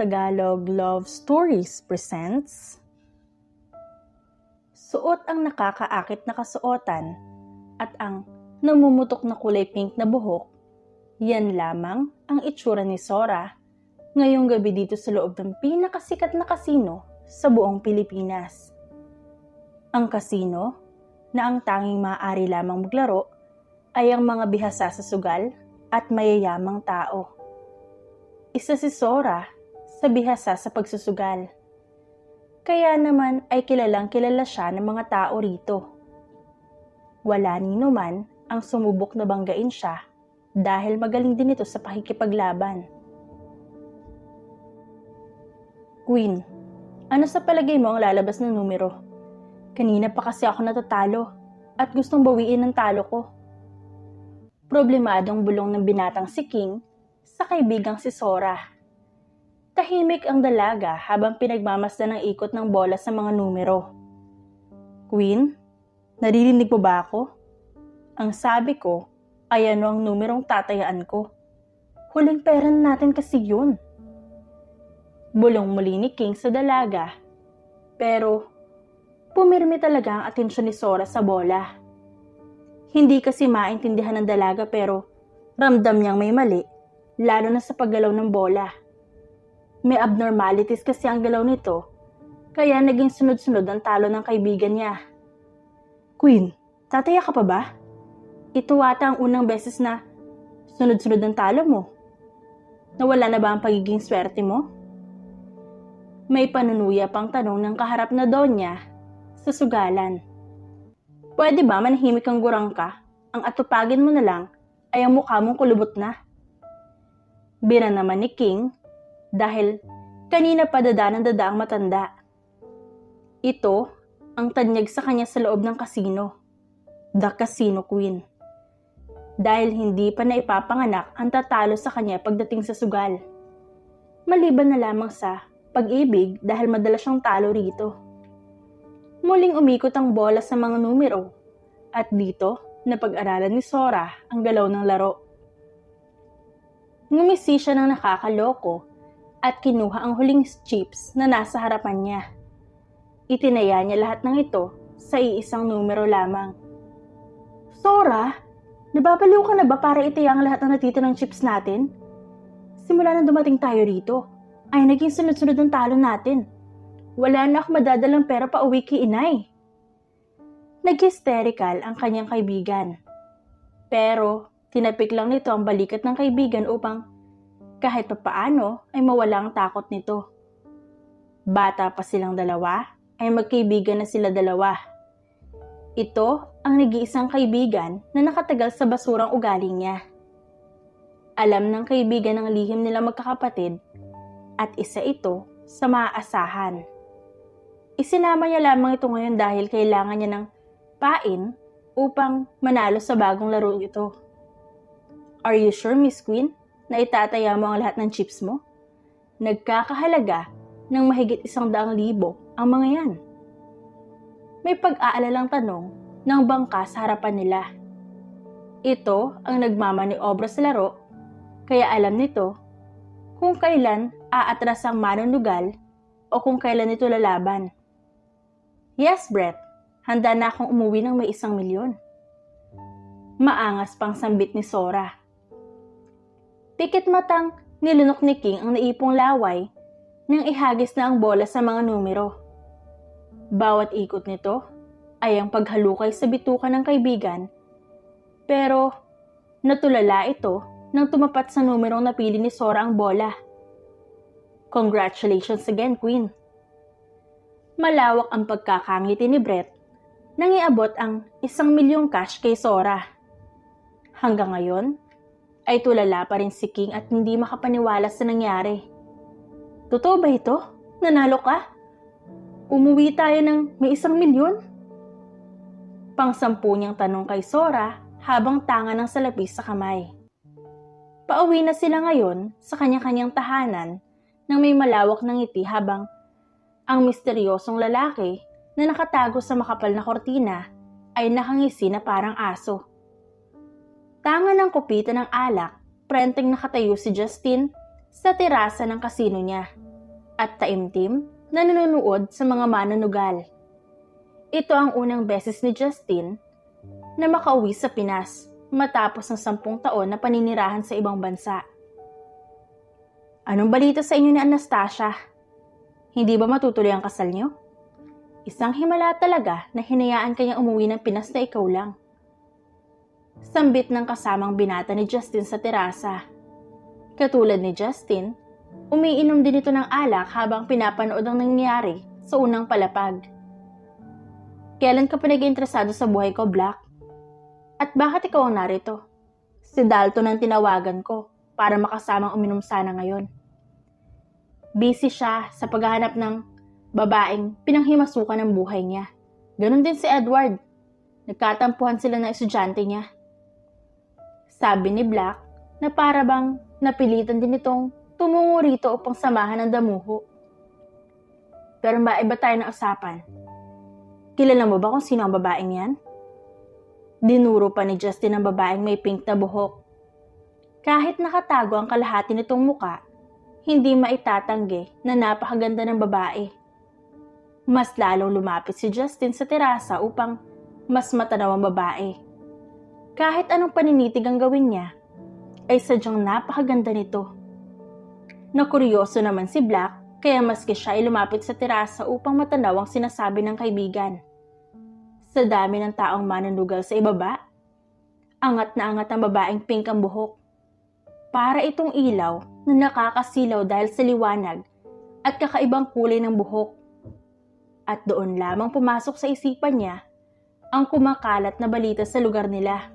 Tagalog Love Stories presents Suot ang nakakaakit na kasuotan at ang namumutok na kulay pink na buhok. Yan lamang ang itsura ni Sora ngayong gabi dito sa loob ng pinakasikat na kasino sa buong Pilipinas. Ang kasino na ang tanging maaari lamang maglaro ay ang mga bihasa sa sugal at mayayamang tao. Isa si Sora sa bihasa sa pagsusugal. Kaya naman ay kilalang kilala siya ng mga tao rito. Wala nino man ang sumubok na banggain siya dahil magaling din ito sa pakikipaglaban. Queen, ano sa palagay mo ang lalabas ng numero? Kanina pa kasi ako natatalo at gustong bawiin ang talo ko. Problemadong bulong ng binatang si King sa kaibigang si Sora. Tahimik ang dalaga habang pinagmamasdan ng ikot ng bola sa mga numero. Queen, naririnig mo ba ako? Ang sabi ko ay ano ang numerong tatayaan ko. Huling pera natin kasi yun. Bulong muli ni King sa dalaga. Pero pumirmi talaga ang atensyon ni Sora sa bola. Hindi kasi maintindihan ng dalaga pero ramdam niyang may mali, lalo na sa paggalaw ng bola. May abnormalities kasi ang galaw nito, kaya naging sunod-sunod ang talo ng kaibigan niya. Queen, tataya ka pa ba? Ito ata ang unang beses na sunod-sunod ang talo mo. Nawala na ba ang pagiging swerte mo? May panunuya pang tanong ng kaharap na Donya sa sugalan. Pwede ba manahimik ang gurang ka? Ang atupagin mo na lang ay ang mukha mong kulubot na. Bira naman ni King dahil kanina pa dada ang matanda. Ito ang tanyag sa kanya sa loob ng kasino. The Casino Queen. Dahil hindi pa na ipapanganak ang tatalo sa kanya pagdating sa sugal. Maliban na lamang sa pag-ibig dahil madalas siyang talo rito. Muling umikot ang bola sa mga numero at dito napag-aralan ni Sora ang galaw ng laro. Ngumisi siya ng nakakaloko at kinuha ang huling chips na nasa harapan niya. Itinaya niya lahat ng ito sa iisang numero lamang. Sora, nababaliw ka na ba para itaya ang lahat ng natitirang chips natin? Simula nang dumating tayo rito, ay naging sunod-sunod ang talo natin. Wala na ako madadalang pera pa uwi kay inay. Nag-hysterical ang kanyang kaibigan. Pero tinapik lang nito ang balikat ng kaibigan upang kahit papaano ay mawala ang takot nito. Bata pa silang dalawa ay magkaibigan na sila dalawa. Ito ang nag-iisang kaibigan na nakatagal sa basurang ugali niya. Alam ng kaibigan ang lihim nila magkakapatid at isa ito sa maaasahan. Isinama niya lamang ito ngayon dahil kailangan niya ng pain upang manalo sa bagong laro ito. Are you sure, Miss Queen, na itataya mo ang lahat ng chips mo? Nagkakahalaga ng mahigit 100,000 ang mga yan. May pag-aalalang tanong ng bangka sa harapan nila. Ito ang nagmamaniobra sa laro, kaya alam nito kung kailan aatras ang manunugal o kung kailan ito lalaban. Yes, Brett, handa na akong umuwi ng may 1,000,000. Maangas pang sambit ni Sora. Pikit matang nilunok ni King ang naipong laway nang ihagis na ang bola sa mga numero. Bawat ikot nito ay ang paghalukay sa bituka ng kaibigan, pero natulala ito nang tumapat sa numerong napili ni Sora ang bola. Congratulations again, Queen. Malawak ang pagkakangiti ni Brett nang iabot ang 1,000,000 cash kay Sora. Hanggang ngayon, ay tulala pa rin si King at hindi makapaniwala sa nangyari. Totoo ba ito? Nanalo ka? Umuwi tayo ng may 1,000,000? Pang-10 niyang tanong kay Sora habang tanga ng salapi sa kamay. Pauwi na sila ngayon sa kanya-kanyang tahanan nang may malawak ng ngiti habang ang misteryosong lalaki na nakatago sa makapal na kortina ay nakangisi na parang aso. Tanga ng kupita ng alak, prenteng nakatayo si Justin sa terasa ng kasino niya. at taimtim na nanonood sa mga manunugal. Ito ang unang beses ni Justin na makauwi sa Pinas matapos ng 10 taon na paninirahan sa ibang bansa. Anong balita sa inyo ni Anastasia? Hindi ba matutuloy ang kasal niyo? Isang himala talaga na hinayaan kanyang umuwi ng Pinas na ikaw lang. Sambit ng kasamang binata ni Justin sa terasa. Katulad ni Justin, umiinom din ito ng alak habang pinapanood ang nangyayari sa unang palapag. Kailan ka pa nag-interesado sa buhay ko, Black? At bakit ikaw ang narito? Si Dalton ang tinawagan ko para makasamang uminom sana ngayon. Busy siya sa paghahanap ng babaeng pinanghimasukan ng buhay niya. Ganon din si Edward. Nagkatampuhan sila ng estudyante niya. Sabi ni Black na para bang napilitan din itong tumungo rito upang samahan ng damuho. Pero maiba tayo ng usapan. Kilala mo ba kung sino ang babaeng yan? Dinuro pa ni Justin ang babaeng may pink na buhok. Kahit nakatago ang kalahati nitong muka, hindi maitatanggi na napakaganda ng babae. Mas lalong lumapit si Justin sa terasa upang mas matanaw ang babae. Kahit anong paninitig ang gawin niya, ay sadyang napakaganda nito. Nakuryoso naman si Black, kaya maski siya ay lumapit sa terasa upang matanaw ang sinasabi ng kaibigan. Sa dami ng taong manunugal sa ibaba, angat na angat ang babaeng pink ang buhok. Para itong ilaw na nakakasilaw dahil sa liwanag at kakaibang kulay ng buhok. At doon lamang pumasok sa isipan niya ang kumakalat na balita sa lugar nila.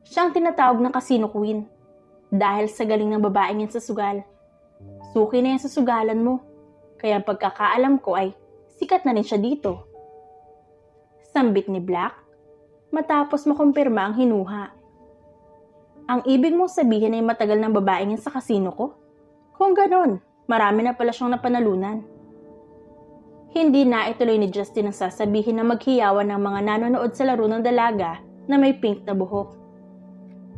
Siyang tinatawag na Casino Queen dahil sa galing ng babaeng yan sa sugal. Suki na yan sa sugalan mo, kaya pagkakaalam ko ay sikat na rin siya dito. Sambit ni Black matapos makumpirma ang hinuha. Ang ibig mong sabihin ay matagal ng babaeng yan sa kasino ko? Kung ganon, marami na pala siyang napanalunan. Hindi na ituloy ni Justin ang sasabihin na maghiyawan ng mga nanonood sa laro ng dalaga na may pink na buhok.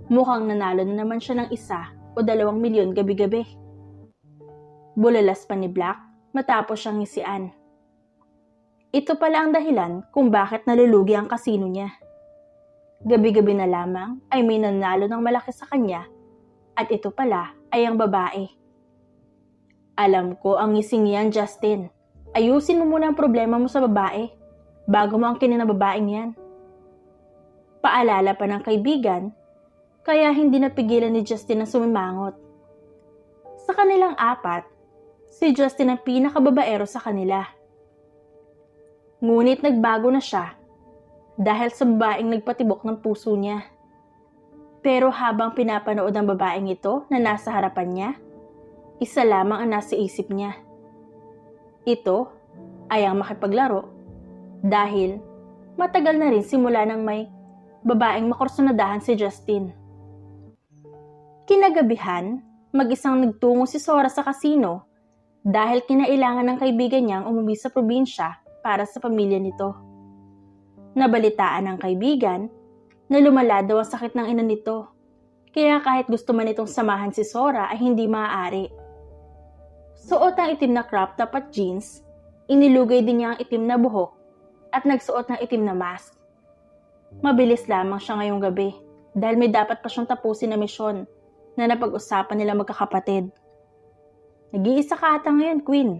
Mukhang nanalo na naman siya ng 1 o 2 milyon gabi-gabi. Bulalas pa ni Black matapos siyang ngisian. Ito pala ang dahilan kung bakit nalulugi ang kasino niya. Gabi-gabi na lamang ay may nanalo ng malaki sa kanya at ito pala ay ang babae. Alam ko ang ngising yan, Justin. Ayusin mo muna ang problema mo sa babae bago mo ang kininababaeng yan. Paalala pa ng kaibigan, kaya hindi napigilan ni Justin na sumimangot. Sa kanilang 4, si Justin ang pinakababaero sa kanila. Ngunit nagbago na siya dahil sa babaeng nagpatibok ng puso niya. Pero habang pinapanood ang babaeng ito na nasa harapan niya, isa lamang ang nasa isip niya. Ito ay ang makipaglaro dahil matagal na rin simula nang may babaeng makursunadahan si Justin. Kinagabihan, mag-isang nagtungo si Sora sa kasino dahil kinailangan ng kaibigan niyang umuwi sa probinsya para sa pamilya nito. Nabalitaan ng kaibigan na lumala daw ang sakit ng ina nito, kaya kahit gusto man itong samahan si Sora ay hindi maaari. Suot ang itim na crop top at jeans, inilugay din niya ang itim na buhok at nagsuot ng itim na mask. Mabilis lamang siya ngayong gabi dahil may dapat pa siyang tapusin na misyon na napag-usapan nila magkakapatid. Nag-iisa ka ata ngayon, Queen.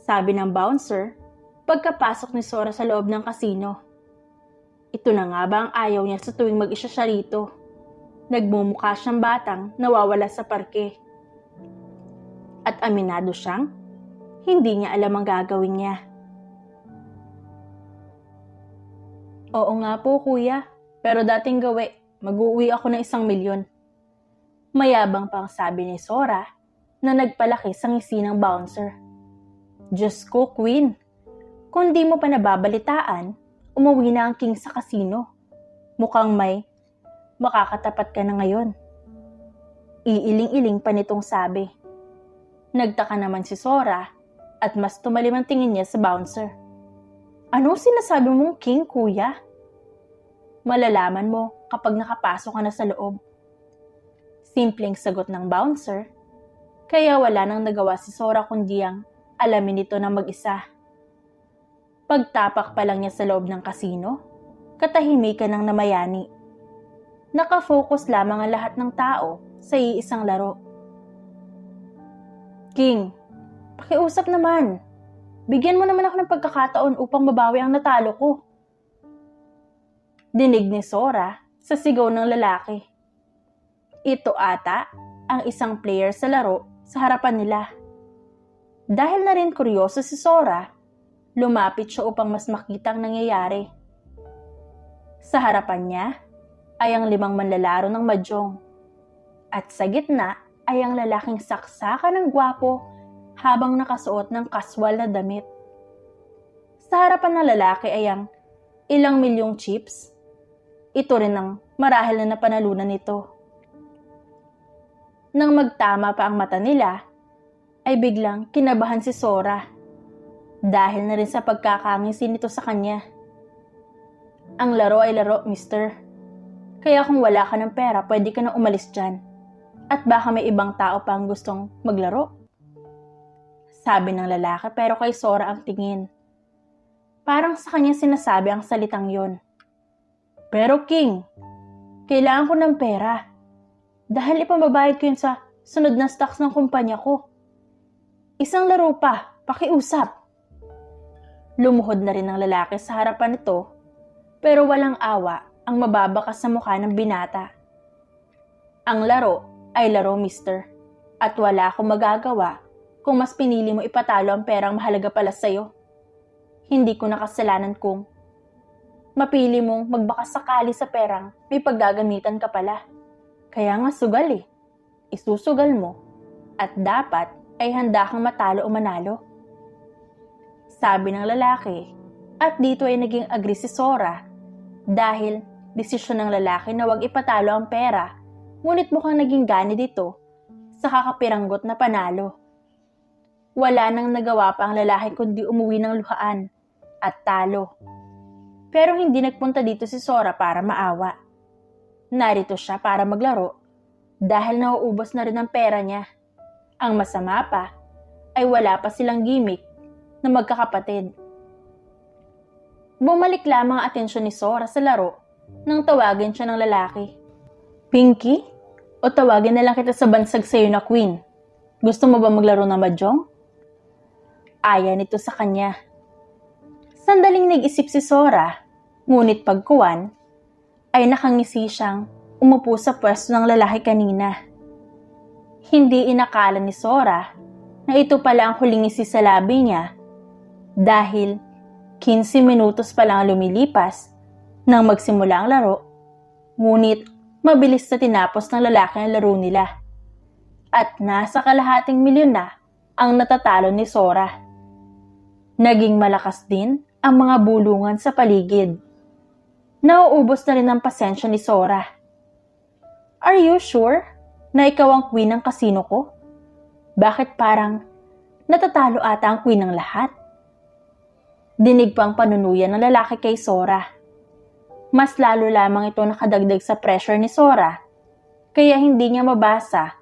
Sabi ng bouncer pagkapasok ni Sora sa loob ng kasino. Ito na nga ba ang ayaw niya sa tuwing mag-isa siya rito? Nagmumukha siyang batang nawawala sa parke. At aminado siyang hindi niya alam ang gagawin niya. Oo nga po, kuya. Pero dating gawi, mag-uwi ako ng 1 milyon. Mayabang pang sabi ni Sora na nagpalaki sa ngisi ng bouncer. Diyos ko, Queen. Kung di mo pa nababalitaan, umuwi na ang king sa kasino. Mukhang may makakatapat ka na ngayon. Iiling-iling pa nitong sabi. Nagtaka naman si Sora at mas tumalim ang tingin niya sa bouncer. Anong sinasabi mong king, kuya? Malalaman mo kapag nakapasok ka na sa loob. Simpleng sagot ng bouncer, Kaya wala nang nagawa si Sora kundi ang alamin ito ng mag-isa. Pagtapak pa lang niya sa loob ng kasino, katahimikan ng namayani. Nakafocus lamang ang lahat ng tao sa iisang laro. King, pakiusap naman. Bigyan mo naman ako ng pagkakataon upang mabawi ang natalo ko. Dinig ni Sora sa sigaw ng lalaki. Ito ata ang isang player sa laro sa harapan nila. Dahil na rin kuryoso si Sora, lumapit siya upang mas makita ang nangyayari. Sa harapan niya ay ang 5 manlalaro ng mahjong. At sa gitna ay ang lalaking saksakan ng gwapo habang nakasuot ng kaswal na damit. Sa harapan ng lalaki ay ang ilang milyong chips. Ito rin ang marahil na napanalunan nito. Nang magtama pa ang mata nila, ay biglang kinabahan si Sora dahil na rin sa pagkakangisi nito sa kanya. Ang laro ay laro, mister. Kaya kung wala ka ng pera, pwede ka na umalis dyan. At baka may ibang tao pa ang gustong maglaro. Sabi ng lalaki pero kay Sora ang tingin. Parang sa kanya sinasabi ang salitang yon. Pero King, kailangan ko ng pera. Dahil ipambabayad ko yun sa sunod na stocks ng kumpanya ko. Isang laro pa, pakiusap. Lumuhod na rin ang lalaki sa harapan nito, pero walang awa ang mababakas sa mukha ng binata. Ang laro ay laro, mister, at wala akong magagawa kung mas pinili mo ipatalo ang perang mahalaga pala sa'yo. Hindi ko nakasalanan kung mapili mong magbakas sakali sa perang may paggagamitan ka pala. Kaya nga sugal eh. Isusugal mo at dapat ay handa kang matalo o manalo. Sabi ng lalaki at dito ay naging agree si Sora dahil desisyon ng lalaki na wag ipatalo ang pera ngunit mukhang naging gani dito sa kakapiranggot na panalo. Wala nang nagawa pa ang lalaki kundi umuwi ng luhaan at talo. Pero hindi nagpunta dito si Sora para maawa. Narito siya para maglaro dahil nauubos na rin ang pera niya. Ang masama pa ay wala pa silang gimmick na magkakapatid. Bumalik lamang ang atensyon ni Sora sa laro nang tawagin siya ng lalaki. Pinky? O tawagin na lang kita sa bansag sa'yo na Queen. Gusto mo ba maglaro ng mahjong? Aya nito sa kanya. Sandaling nag-isip si Sora, ngunit pagkuwan, ay nakangisi siyang umupo sa pwesto ng lalaki kanina. Hindi inakala ni Sora na ito pala ang huling ngisi sa labi niya dahil 15 minutos pa lang lumilipas nang magsimula ang laro, ngunit mabilis na tinapos ng lalaki ang laro nila. At nasa kalahating milyon na ang natatalo ni Sora. Naging malakas din ang mga bulungan sa paligid. Nauubos na rin ang pasensya ni Sora. Are you sure na ikaw ang queen ng kasino ko? Bakit parang natatalo ata ang queen ng lahat? Dinig pang panunuyan ng lalaki kay Sora. Mas lalo lamang ito nakadagdag sa pressure ni Sora, kaya hindi niya mabasa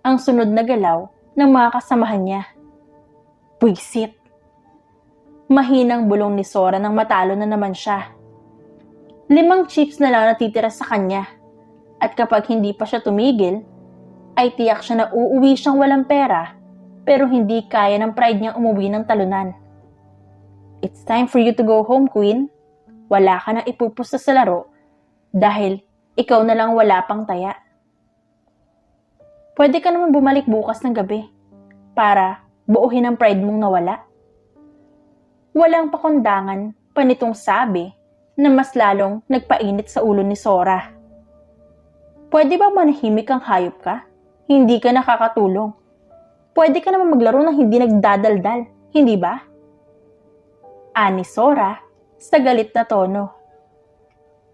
ang sunod na galaw ng mga kasamahan niya. Pwisit! Mahinang bulong ni Sora nang matalo na naman siya. 5 chips na lang natitira sa kanya at kapag hindi pa siya tumigil, ay tiyak siya na uuwi siyang walang pera pero hindi kaya ng pride niya umuwi ng talunan. It's time for you to go home, Queen. Wala ka nang ipupusta sa laro dahil ikaw na lang wala pang taya. Pwede ka naman bumalik bukas ng gabi para buuhin ang pride mong nawala. Walang pakundangan pa nitong sabi na mas lalong nagpainit sa ulo ni Sora. Pwede ba manahimik ang hayop ka? Hindi ka nakakatulong. Pwede ka naman maglaro ng hindi nagdadaldal, hindi ba? Ani Sora sa galit na tono.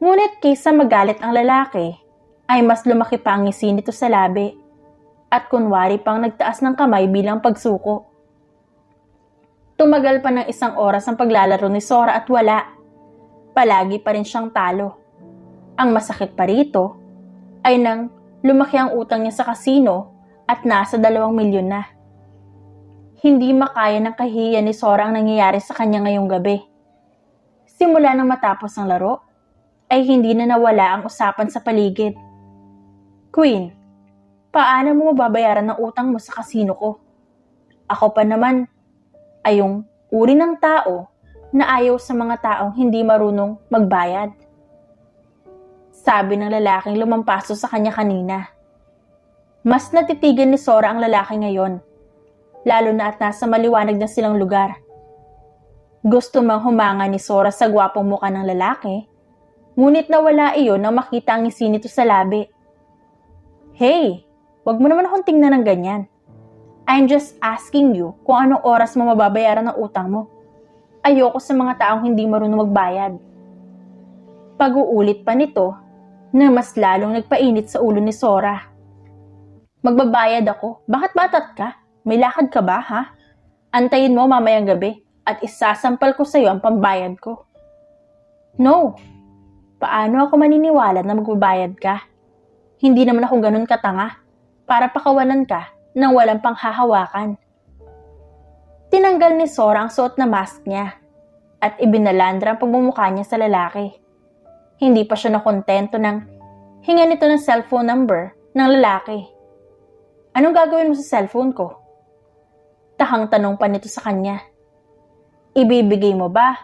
Ngunit kaysa magalit ang lalaki, ay mas lumaki pa ang ngisi nito sa labi at kunwari pang nagtaas ng kamay bilang pagsuko. Tumagal pa ng 1 oras ang paglalaro ni Sora at wala. Palagi pa rin siyang talo. Ang masakit pa rito ay nang lumaki ang utang niya sa kasino at nasa 2 milyon na. Hindi makaya ng kahihiyan ni Sora ang nangyayari sa kanya ngayong gabi. Simula nang matapos ang laro, ay hindi na nawala ang usapan sa paligid. Queen, paano mo mababayaran ng utang mo sa kasino ko? Ako pa naman ay yung uri ng tao na ayaw sa mga taong hindi marunong magbayad. Sabi ng lalaking lumampaso sa kanya kanina. Mas natitigan ni Sora ang lalaki ngayon, lalo na at nasa maliwanag na silang lugar. Gusto mang humanga ni Sora sa gwapong mukha ng lalaki, ngunit nawala iyon nang makita ang ngisi nito sa labi. Hey, wag mo naman akong tingnan ng ganyan. I'm just asking you kung anong oras mo mababayaran ng utang mo. Ayoko sa mga taong hindi marunong magbayad. Pag-uulit pa nito na mas lalong nagpainit sa ulo ni Sora. Magbabayad ako. Bakit batat ka? May lakad ka ba, ha? Antayin mo mamayang gabi at isasampal ko sa iyo ang pambayad ko. No. Paano ako maniniwala na magbabayad ka? Hindi naman ako ganun katanga para pakawalan ka nang walang panghahawakan. Tinanggal ni Sora ang suot na mask niya at ibinalandra ang pagmumukha niya sa lalaki. Hindi pa siya nakontento nang hingan nito ng cellphone number ng lalaki. Anong gagawin mo sa cellphone ko? Takang tanong pa nito sa kanya. Ibibigay mo ba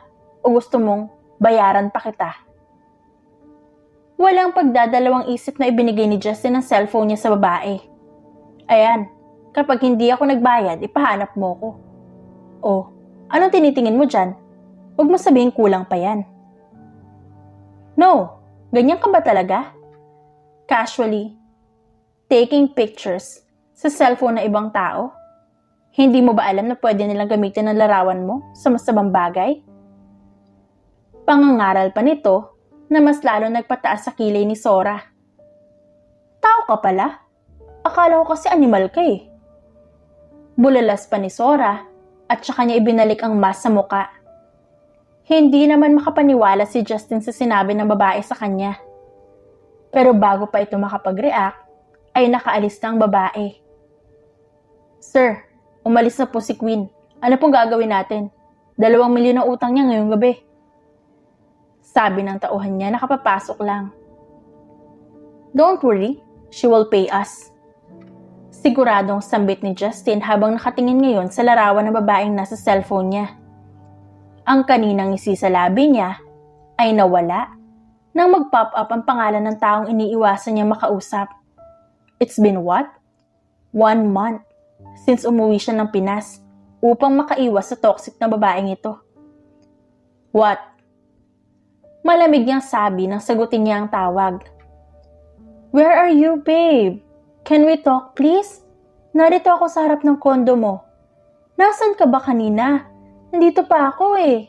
o gusto mong bayaran pa kita? Walang pagdadalawang isip na ibinigay ni Justin ang cellphone niya sa babae. Ayan, kapag hindi ako nagbayad, ipahanap mo ko. Oh, anong tinitingin mo dyan? Huwag mo sabihin kulang pa yan. No, ganyan ka ba talaga? Casually, taking pictures sa cellphone ng ibang tao? Hindi mo ba alam na pwede nilang gamitin ang larawan mo sa masamang bagay? Pangangaral pa nito na mas lalo nagpataas sa kilay ni Sora. Tao ka pala? Akala ko kasi animal ka eh. Bulalas pa ni Sora at saka niya ibinalik ang mask sa muka. Hindi naman makapaniwala si Justin sa sinabi ng babae sa kanya. Pero bago pa ito makapag-react, ay nakaalis na ang babae. Sir, umalis na po si Queen. Ano pong gagawin natin? 2 milyon ang utang niya ngayong gabi. Sabi ng tauhan niya, nakapapasok lang. Don't worry, she will pay us. Siguradong sambit ni Justin habang nakatingin ngayon sa larawan ng babaeng nasa cellphone niya. Ang kaninang ngisi sa labi niya ay nawala nang mag-pop up ang pangalan ng taong iniiwasan niya makausap. It's been what? 1 month since umuwi siya ng Pinas upang makaiwas sa toxic na babaeng ito. What? Malamig niyang sabi nang sagutin niya ang tawag. Where are you, babe? Can we talk, please? Narito ako sa harap ng kondo mo. Nasaan ka ba kanina? Nandito pa ako eh.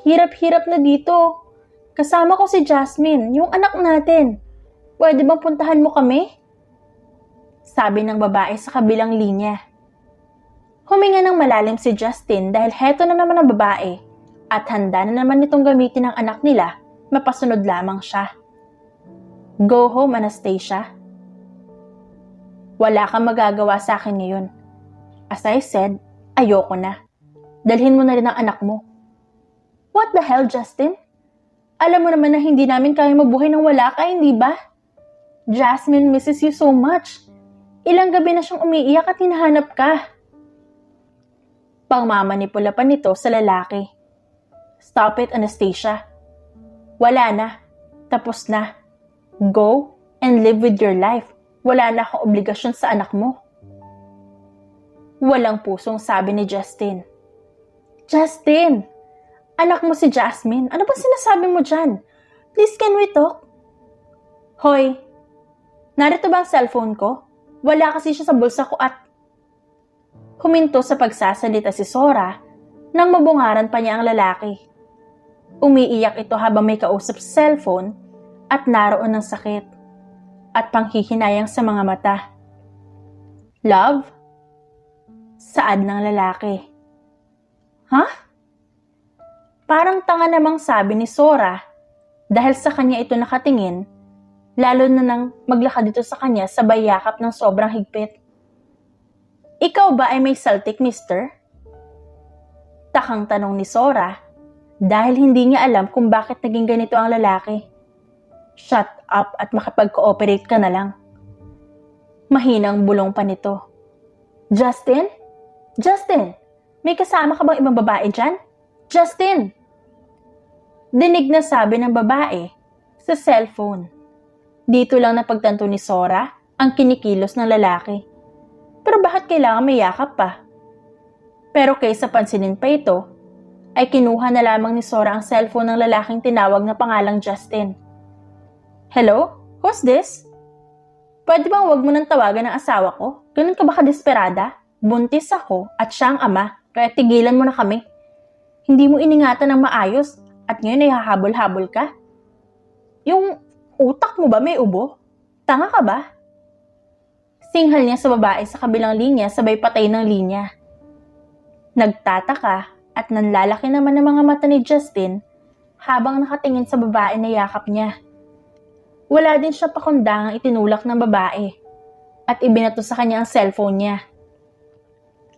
Hirap-hirap na dito. Kasama ko si Jasmine, yung anak natin. Pwede bang puntahan mo kami? Sabi ng babae sa kabilang linya. Huminga ng malalim si Justin dahil heto na naman ang babae at handa na naman nitong gamitin ng anak nila, mapasunod lamang siya. Go home, Anastasia. Wala kang magagawa sa akin ngayon. As I said, ayoko na. Dalhin mo na rin ang anak mo. What the hell, Justin? Alam mo naman na hindi namin kaya mabuhay nang wala ka, hindi ba? Jasmine misses you so much. Ilang gabi na siyang umiiyak at hinahanap ka. Pangmamanipula pa nito sa lalaki. Stop it, Anastasia. Wala na. Tapos na. Go and live with your life. Wala na akong obligasyon sa anak mo. Walang pusong sabi ni Justin. Justin! Anak mo si Jasmine. Ano ba sinasabi mo dyan? Please, can we talk? Hoy, narito ba ang cellphone ko? Wala kasi siya sa bulsa ko at... Huminto sa pagsasalita si Sora nang mabungaran pa niya ang lalaki. Umiiyak ito habang may kausap sa cellphone at naroon ng sakit at panghihinayang sa mga mata. Love? Saad ng lalaki. Huh? Parang tanga namang sabi ni Sora dahil sa kanya ito nakatingin, lalo na nang maglakad dito sa kanya sabay yakap ng sobrang higpit. Ikaw ba ay may saltik, mister? Takang tanong ni Sora dahil hindi niya alam kung bakit naging ganito ang lalaki. Shut up at makipag-cooperate ka na lang. Mahinang bulong pa nito. Justin? Justin! May kasama ka bang ibang babae dyan? Justin! Dinig na sabi ng babae sa cellphone. Dito lang napagtanto ni Sora ang kinikilos ng lalaki. Pero bakit kailangan may yakap pa? Pero kaysa pansinin pa ito, ay kinuha na lamang ni Sora ang cellphone ng lalaking tinawag na pangalang Justin. Hello? Who's this? Pwede bang wag mo nang tawagan ng asawa ko? Ganun ka ba kadesperada? Buntis ako at siya ang ama, kaya tigilan mo na kami. Hindi mo iningatan ng maayos at ngayon ay hahabol-habol ka? Yung utak mo ba may ubo? Tanga ka ba? Singhal niya sa babae sa kabilang linya sabay patay ng linya. Nagtataka at nanlalaki naman ang mga mata ni Justin habang nakatingin sa babae na yakap niya. Wala din siya pakundangang itinulak ng babae at ibinato sa kanya ang cellphone niya.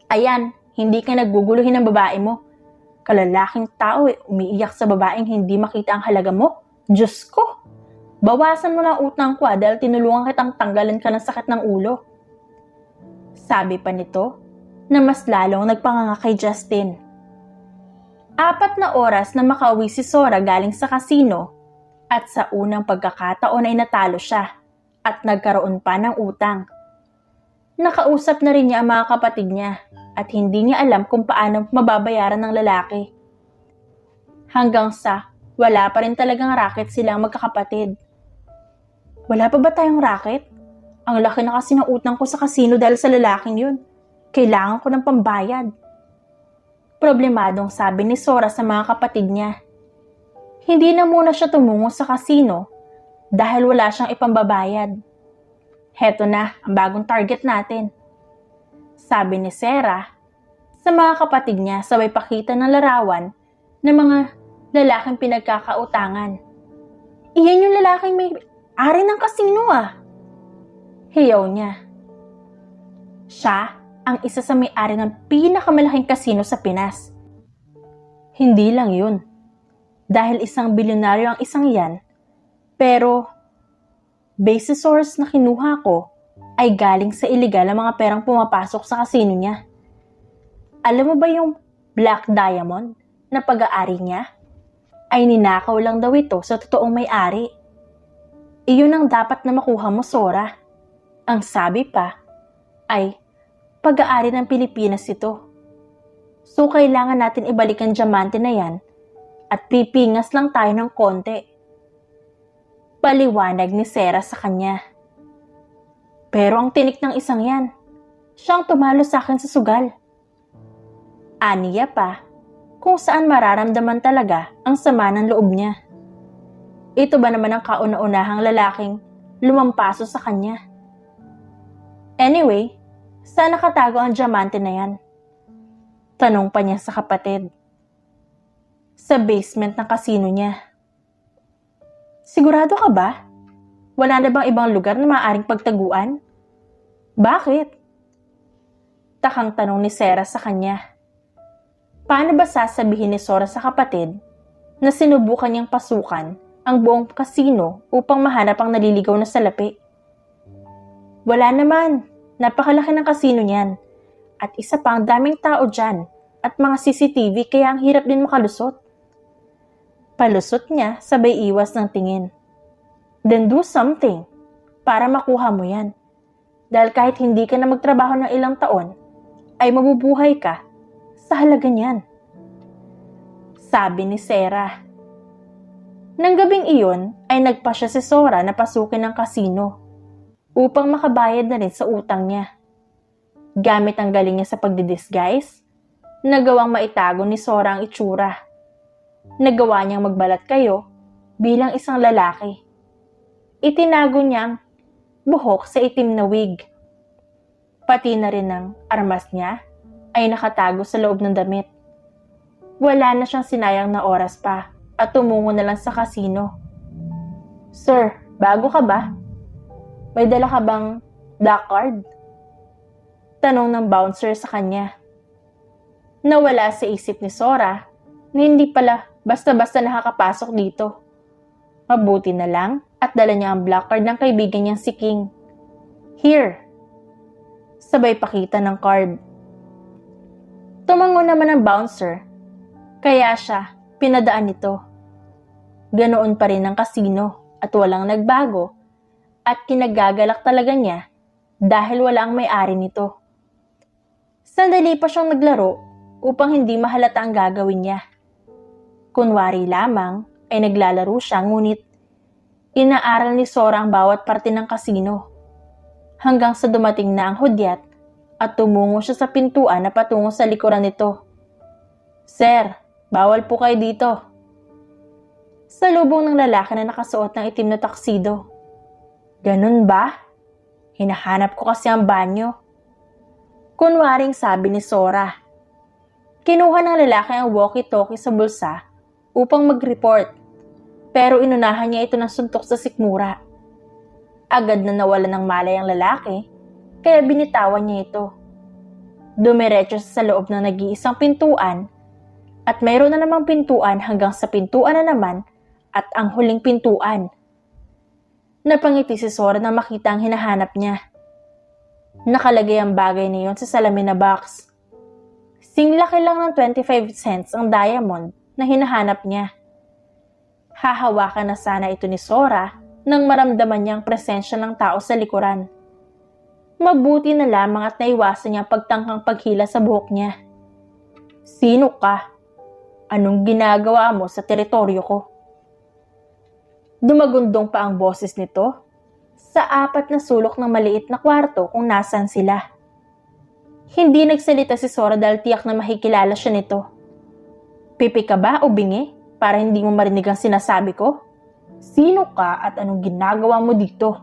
Ayan, hindi ka nagguguluhin ng babae mo. Kalalaking tao umiiyak sa babaeng hindi makita ang halaga mo. Diyos ko! Bawasan mo na utang ko dahil tinulungan kitang tanggalan ka ng sakit ng ulo. Sabi pa nito na mas lalong nagpanganga kay Justin. 4 na oras na makauwi si Sora galing sa kasino at sa unang pagkakataon ay natalo siya at nagkaroon pa ng utang. Nakausap na rin niya ang mga kapatid niya at hindi niya alam kung paano mababayaran ng lalaki. Hanggang sa wala pa rin talagang racket silang magkakapatid. Wala pa ba tayong racket? Ang laki na kasi ng utang ko sa kasino dahil sa lalaking yun. Kailangan ko ng pambayad. Problemadong sabi ni Sora sa mga kapatid niya. Hindi na muna siya tumungo sa kasino dahil wala siyang ipambabayad. Heto na ang bagong target natin. Sabi ni Sarah sa mga kapatid niya sabay pakita ng larawan ng mga lalaking pinagkakautangan. Iyan yung lalaking may ari ng kasino Hiyaw niya. Siya ang isa sa may-ari ng pinakamalaking kasino sa Pinas. Hindi lang yun. Dahil isang bilyonaryo ang isang yan, pero base source na kinuha ko ay galing sa illegal na mga perang pumapasok sa kasino niya. Alam mo ba yung Black Diamond na pag-aari niya? Ay ninakaw lang daw ito sa totoong may-ari. Iyon ang dapat na makuha mo, Sora. Ang sabi pa ay pag-aari ng Pilipinas ito. So kailangan natin ibalik ang diamante na yan at pipingas lang tayo ng konti. Paliwanag ni Sarah sa kanya. Pero ang tinik ng isang yan, siyang tumalo sa akin sa sugal. Aniya pa kung saan mararamdaman talaga ang sama ng loob niya. Ito ba naman ang kauna-unahang lalaking lumampaso sa kanya? Anyway, saan nakatago ang diamante na yan? Tanong pa niya sa kapatid. Sa basement ng kasino niya. Sigurado ka ba? Wala na bang ibang lugar na maaaring pagtaguan? Bakit? Takang tanong ni Sarah sa kanya. Paano ba sasabihin ni Sora sa kapatid na sinubukan niyang pasukan ang buong kasino upang mahanap ang naliligaw na salapi? Wala naman. Napakalaki ng kasino niyan. At isa pa ang daming tao dyan at mga CCTV kaya ang hirap din makalusot. Palusot niya sabay iwas ng tingin. Then do something para makuha mo yan. Dahil kahit hindi ka na magtrabaho ng ilang taon, ay mabubuhay ka sa halaga niyan. Sabi ni Sarah. Nang gabing iyon ay nagpa siya si Sora na pasukin ng kasino upang makabayad na rin sa utang niya. Gamit ang galing niya sa pagdidisguise, nagawang maitago ni Sora ang itsura. Nagawa niyang magbalat kayo bilang isang lalaki. Itinago niyang buhok sa itim na wig. Pati na rin ang armas niya ay nakatago sa loob ng damit. Wala na siyang sinayang na oras pa at tumungo na lang sa kasino. Sir, bago ka ba? May dala ka bang black card? Tanong ng bouncer sa kanya. Nawala sa isip ni Sora na hindi pala basta-basta nakakapasok dito. Mabuti na lang at dala niya ang black card ng kaibigan niyang si King. Here. Sabay pakita ng card. Tumango naman ang bouncer, kaya siya pinadaan nito. Ganoon pa rin ang kasino at walang nagbago at kinagagalak talaga niya dahil wala ang may-ari nito. Sandali pa siyang naglaro upang hindi mahalata ang gagawin niya. Kunwari lamang ay naglalaro siya ngunit inaaral ni Sora ang bawat parte ng kasino hanggang sa dumating na ang hudyat at tumungo siya sa pintuan na patungo sa likuran nito. Sir, bawal po kayo dito. Salubong ng lalaki na nakasuot ng itim na taksido. Ganun ba? Hinahanap ko kasi ang banyo. Kunwaring sabi ni Sora. Kinuha ng lalaki ang walkie-talkie sa bulsa upang mag-report, pero inunahan niya ito ng suntok sa sikmura. Agad na nawalan ng malay ang lalaki, kaya binitawan niya ito. Dumiretso sa loob ng nag-iisang pintuan at mayroon na namang pintuan hanggang sa pintuan na naman at ang huling pintuan. Napangiti si Sora na makita ang hinahanap niya. Nakalagay ang bagay na iyon sa salamin na box. Singlaki lang ng 25 cents ang diamond na hinahanap niya. Hahawakan na sana ito ni Sora nang maramdaman niya ang presensya ng tao sa likuran. Mabuti na lamang at naiwasan niya ang pagtangkang paghila sa buhok niya. Sino ka? Anong ginagawa mo sa teritoryo ko? Dumagundong pa ang boses nito sa apat na sulok ng maliit na kwarto kung nasan sila. Hindi nagsalita si Sora dahil tiyak na makikilala siya nito. Pipi ka ba o bingi para hindi mo marinig ang sinasabi ko? Sino ka at anong ginagawa mo dito?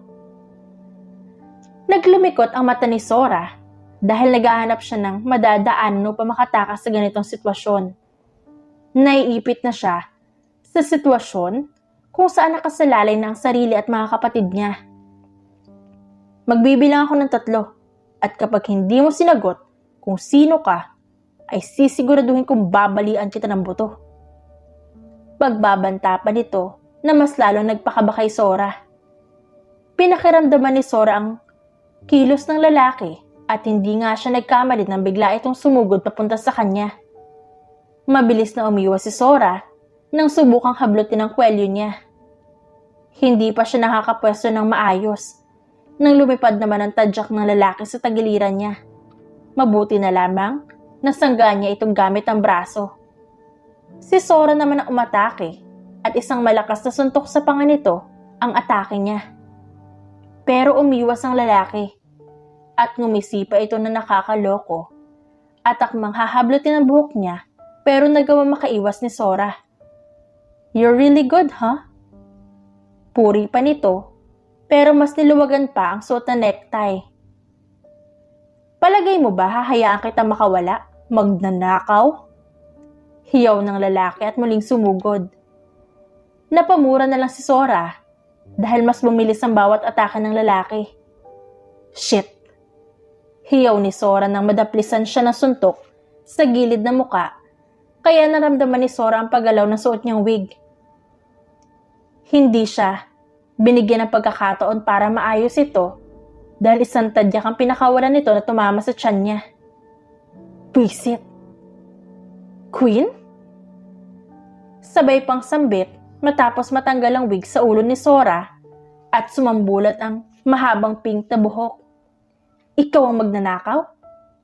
Naglumikot ang mata ni Sora dahil naghahanap siya ng madadaanan upang makatakas sa ganitong sitwasyon. Naiipit na siya sa sitwasyon kung saan nakasalalay na ang sarili at mga kapatid niya. Magbibilang ako ng 3 at kapag hindi mo sinagot kung sino ka, ay sisiguraduhin kong babalian kita ng buto. Pagbabanta pa nito na mas lalong nagpakaba kay Sora. Pinakiramdaman ni Sora ang kilos ng lalaki at hindi nga siya nagkamali nang bigla itong sumugod papunta sa kanya. Mabilis na umiwas si Sora nang subukang hablutin ang kwelyo niya. Hindi pa siya nakakapwesto ng maayos nang lumipad naman ang tadyak ng lalaki sa tagiliran niya. Mabuti na lamang nasanggaan niya itong gamit ang braso. Si Sora naman ang umatake at isang malakas na suntok sa panga nito ang atake niya. Pero umiwas ang lalaki at ngumisi pa ito na nakakaloko at akmang hahablutin ang buhok niya pero nagawa makaiwas ni Sora. You're really good, huh? Puri pa nito pero mas niluwagan pa ang suot na necktie. Palagay mo ba hahayaan kita makawala? Magnanakaw? Hiyaw ng lalaki at muling sumugod. Napamura na lang si Sora dahil mas bumilis ang bawat atake ng lalaki. Shit! Hiyaw ni Sora nang madaplisan siya ng suntok sa gilid ng muka kaya naramdaman ni Sora ang paggalaw ng suot niyang wig. Hindi siya binigyan ng pagkakataon para maayos ito dahil isang tadyak ang pinakawalan nito na tumama sa tiyan niya. Pwisit! Queen? Sabay pang sambit matapos matanggal ang wig sa ulo ni Sora at sumambulat ang mahabang pink na buhok. Ikaw ang magnanakaw?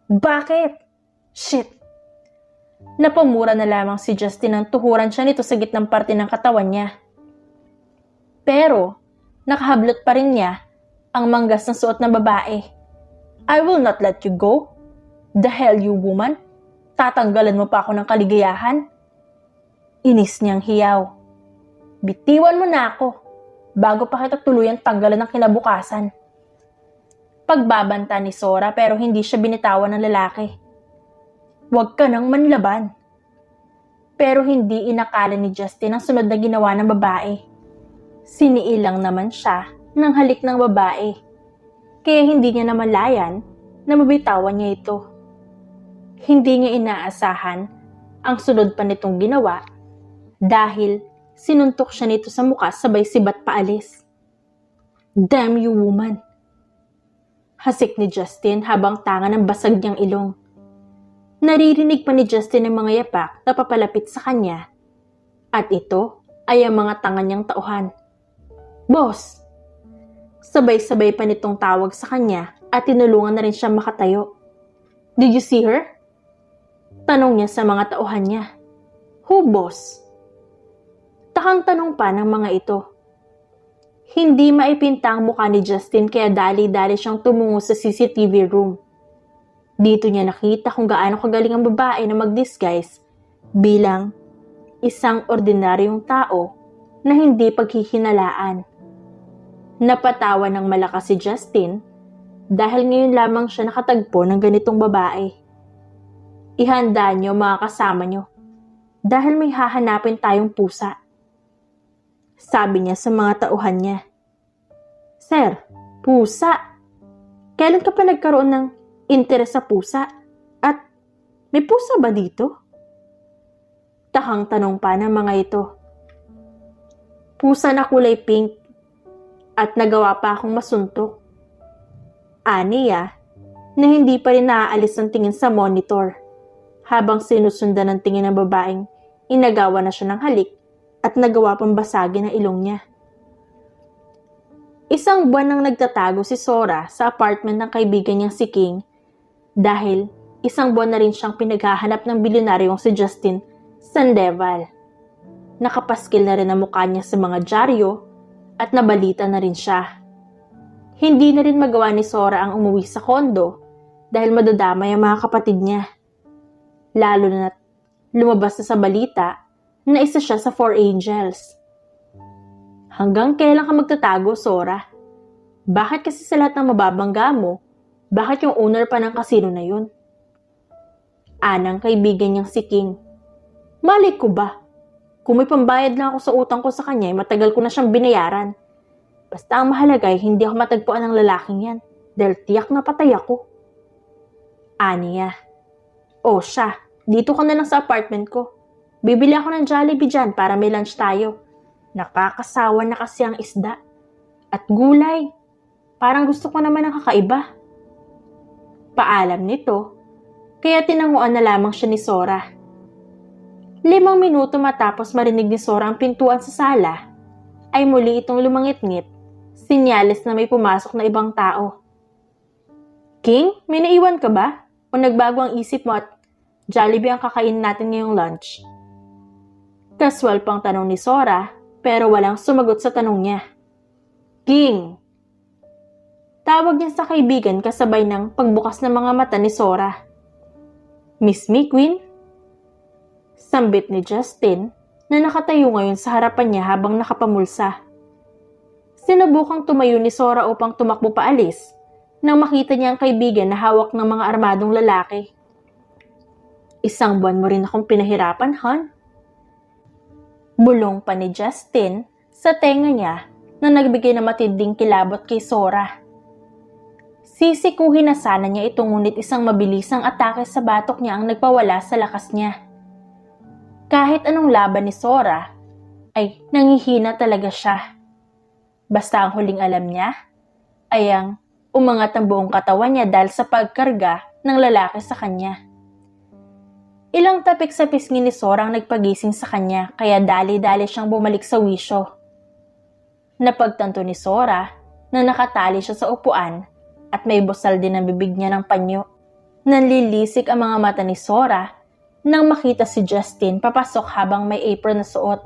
Bakit? Shit! Napamura na lamang si Justin nang tuhuran siya nito sa gitnang parte ng katawan niya. Pero, nakahablot pa rin niya ang manggas na suot ng babae. I will not let you go. The hell you woman? Tatanggalan mo pa ako ng kaligayahan? Inis niyang hiyaw. Bitiwan mo na ako bago pa kita tuluyang tanggalan ng kinabukasan. Pagbabanta ni Sora pero hindi siya binitawan ng lalaki. Huwag ka nang manlaban. Pero hindi inakala ni Justin ang sunod na ginawa ng babae. Siniilang naman siya ng halik ng babae. Kaya hindi niya namalayan na mabitawan niya ito. Hindi niya inaasahan ang sunod pa nitong ginawa dahil sinuntok siya nito sa mukha sabay sibat paalis. "Damn you, woman!" Hasik ni Justin habang tanga ng basag niyang ilong. Naririnig pa ni Justin ang mga yapak na papalapit sa kanya at ito ay ang mga tanga niyang tauhan. "Boss!" Sabay-sabay pa nitong tawag sa kanya at tinulungan na rin siya makatayo. "Did you see her?" Tanong niya sa mga tauhan niya. "Who, boss?" Takang tanong pa ng mga ito. Hindi maipinta ang mukha ni Justin kaya dali-dali siyang tumungo sa CCTV room. Dito niya nakita kung gaano kagaling ang babae na mag-disguise bilang isang ordinaryong tao na hindi paghihinalaan. Napatawa ng malakas si Justin dahil ngayon lamang siya nakatagpo ng ganitong babae. "Ihanda niyo mga kasama niyo dahil may hahanapin tayong pusa," sabi niya sa mga tauhan niya. "Sir, pusa? Kailan ka pa nagkaroon ng interes sa pusa? At may pusa ba dito?" Takang tanong pa ng mga ito. "Pusa na kulay pink at nagawa pa akong masuntok," aniya na hindi pa rin naaalis ang tingin sa monitor habang sinusundan ng tingin ng babaeng inagawa na siya ng halik at nagawa pang basagin ang ilong niya. Isang buwan nang nagtatago si Sora sa apartment ng kaibigan niyang si King dahil isang buwan na rin siyang pinaghahanap ng bilyonaryong si Justin Sandoval. Nakapaskil na rin ang mukha niya sa mga dyaryo at nabalita na rin siya. Hindi na rin magawa ni Sora ang umuwi sa kondo dahil madadamay ang mga kapatid niya. Lalo na lumabas na sa balita na isa siya sa 4 Angels. "Hanggang kailan ka magtatago, Sora? Bakit kasi sa lahat ng mababangga mo, bakit yung owner pa ng casino na yun?" Anang kaibigan niyang si King. "Malay ko ba? Kung may pambayad na ako sa utang ko sa kanya, matagal ko na siyang binayaran. Basta ang mahalaga ay hindi ako matagpuan ng lalaking yan dahil tiyak na patay ako." Aniya. "O siya, dito ka na lang sa apartment ko. Bibili ako ng Jollibee dyan para may lunch tayo. Nakakasawa na kasi ang isda. At gulay. Parang gusto ko naman ng kakaiba." Paalam nito, kaya tinanguan na lamang siya ni Sora. 5 minuto matapos marinig ni Sora ang pintuan sa sala, ay muli itong lumangit-ngit, sinyales na may pumasok na ibang tao. "King, may naiwan ka ba? O nagbago ang isip mo at Jollibee ang kakainin natin ngayong lunch?" Kaswal pang tanong ni Sora, pero walang sumagot sa tanong niya. "King!" Tawag niya sa kaibigan kasabay ng pagbukas ng mga mata ni Sora. "Miss me, Queen?" Sambit ni Justin na nakatayo ngayon sa harapan niya habang nakapamulsa. Sinubukang tumayo ni Sora upang tumakbo paalis nang makita niya ang kaibigan na hawak ng mga armadong lalaki. "Isang buwan mo rin akong pinahirapan, hon?" Bulong pa ni Justin sa tenga niya na nagbigay ng matinding kilabot kay Sora. Sisikuhin na sana niya ito ngunit isang mabilisang atake sa batok niya ang nagpawala sa lakas niya. Kahit anong laban ni Sora, ay nangihina talaga siya. Basta ang huling alam niya ay ang umangat ang buong katawan niya dahil sa pagkarga ng lalaki sa kanya. Ilang tapik sa pisngi ni Sora ang nagpagising sa kanya kaya dali-dali siyang bumalik sa wisyo. Napagtanto ni Sora na nakatali siya sa upuan at may busal din ang bibig niya ng panyo. Nanlilisik ang mga mata ni Sora nang makita si Justin papasok habang may apron na suot.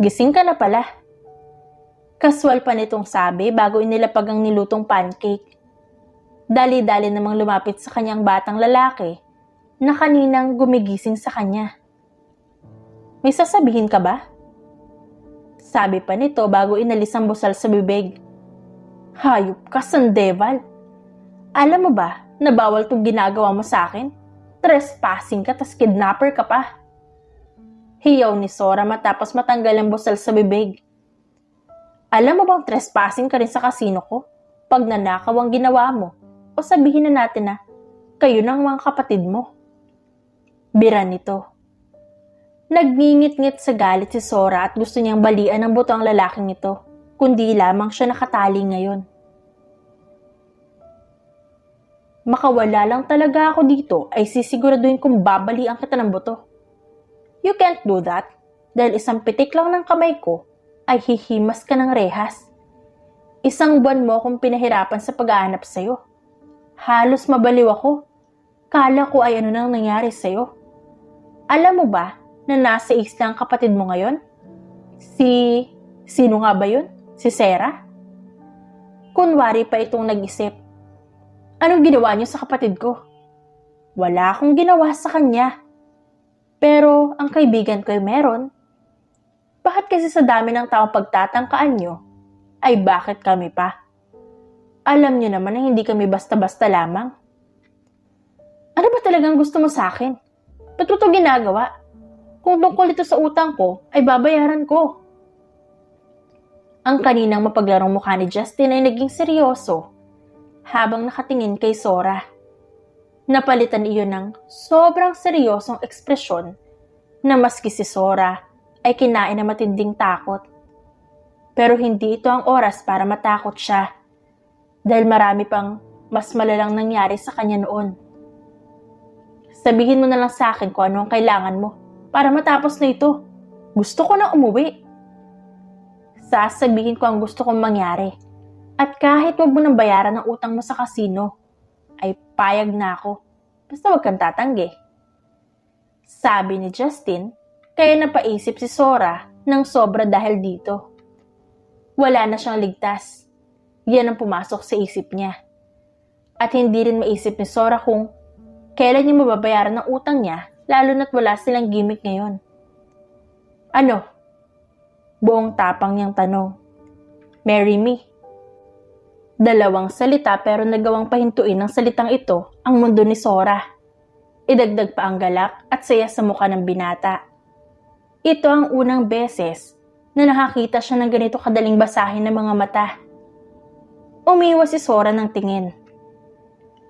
"Gising ka na pala." Kaswal pa nitong sabi bago inilapag ang nilutong pancake. Dali-dali namang lumapit sa kanyang batang lalaki na kaninang gumigising sa kanya. "May sasabihin ka ba?" Sabi pa nito bago inalis ang busal sa bibig. "Hayop ka, Sandoval. Alam mo ba na bawal itong ginagawa mo sa akin? Trespassing ka tas kidnapper ka pa." Hiyaw ni Sora matapos matanggal ang busal sa bibig. "Alam mo bang trespassing ka rin sa kasino ko? Pag nanakaw ang ginawa mo, o sabihin na natin na kayo ng mga kapatid mo. Bira nito. Nagngingit-ngit sa galit si Sora at gusto niyang balian ng buto ang lalaking ito, kundi lamang siya nakatali ngayon. Makawala lang talaga ako dito ay sisiguraduhin kong babalian kita ng buto. You can't do that dahil isang pitik lang ng kamay ko ay hihimas ka ng rehas. Isang buwan mo akong pinahirapan sa pag-aanap sa'yo. Halos mabaliw ako. Kala ko ay ano nang nangyari sa'yo. Alam mo ba na nasa isla ang kapatid mo ngayon? Sino nga ba yun? Si Sarah? Kunwari pa itong nag-isip. Anong ginawa niyo sa kapatid ko? Wala akong ginawa sa kanya. Pero ang kaibigan ko ay meron. Bakit kasi sa dami ng taong pagtatangkaan niyo, ay bakit kami pa? Alam niyo naman na hindi kami basta-basta lamang. Ano ba talagang gusto mo sa akin? Ba't mo ito ginagawa? Kung tungkol ito sa utang ko, ay babayaran ko. Ang kaninang mapaglarong mukha ni Justin ay naging seryoso habang nakatingin kay Sora. Napalitan iyon ng sobrang seryosong ekspresyon na maski si Sora ay kinain na matinding takot. Pero hindi ito ang oras para matakot siya dahil marami pang mas malalang nangyari sa kanya noon. Sabihin mo na lang sa akin kung ano ang kailangan mo para matapos na ito. Gusto ko na umuwi. Sasabihin ko ang gusto kong mangyari. At kahit wag mo nang bayaran ang utang mo sa kasino, ay payag na ako. Basta wag kang tatanggi. Sabi ni Justin, kaya napaisip si Sora ng sobra dahil dito. Wala na siyang ligtas. Yan ang pumasok sa isip niya. At hindi rin maisip ni Sora kung kailan niya mababayaran ng utang niya, lalo na't wala silang gimmick ngayon. Ano? Buong tapang niyang tanong. Marry me. Dalawang salita pero nagawang pahintuin ng salitang ito ang mundo ni Sora. Idagdag pa ang galak at saya sa mukha ng binata. Ito ang unang beses na nakakita siya ng ganito kadaling basahin ng mga mata. Umiwas si Sora ng tingin.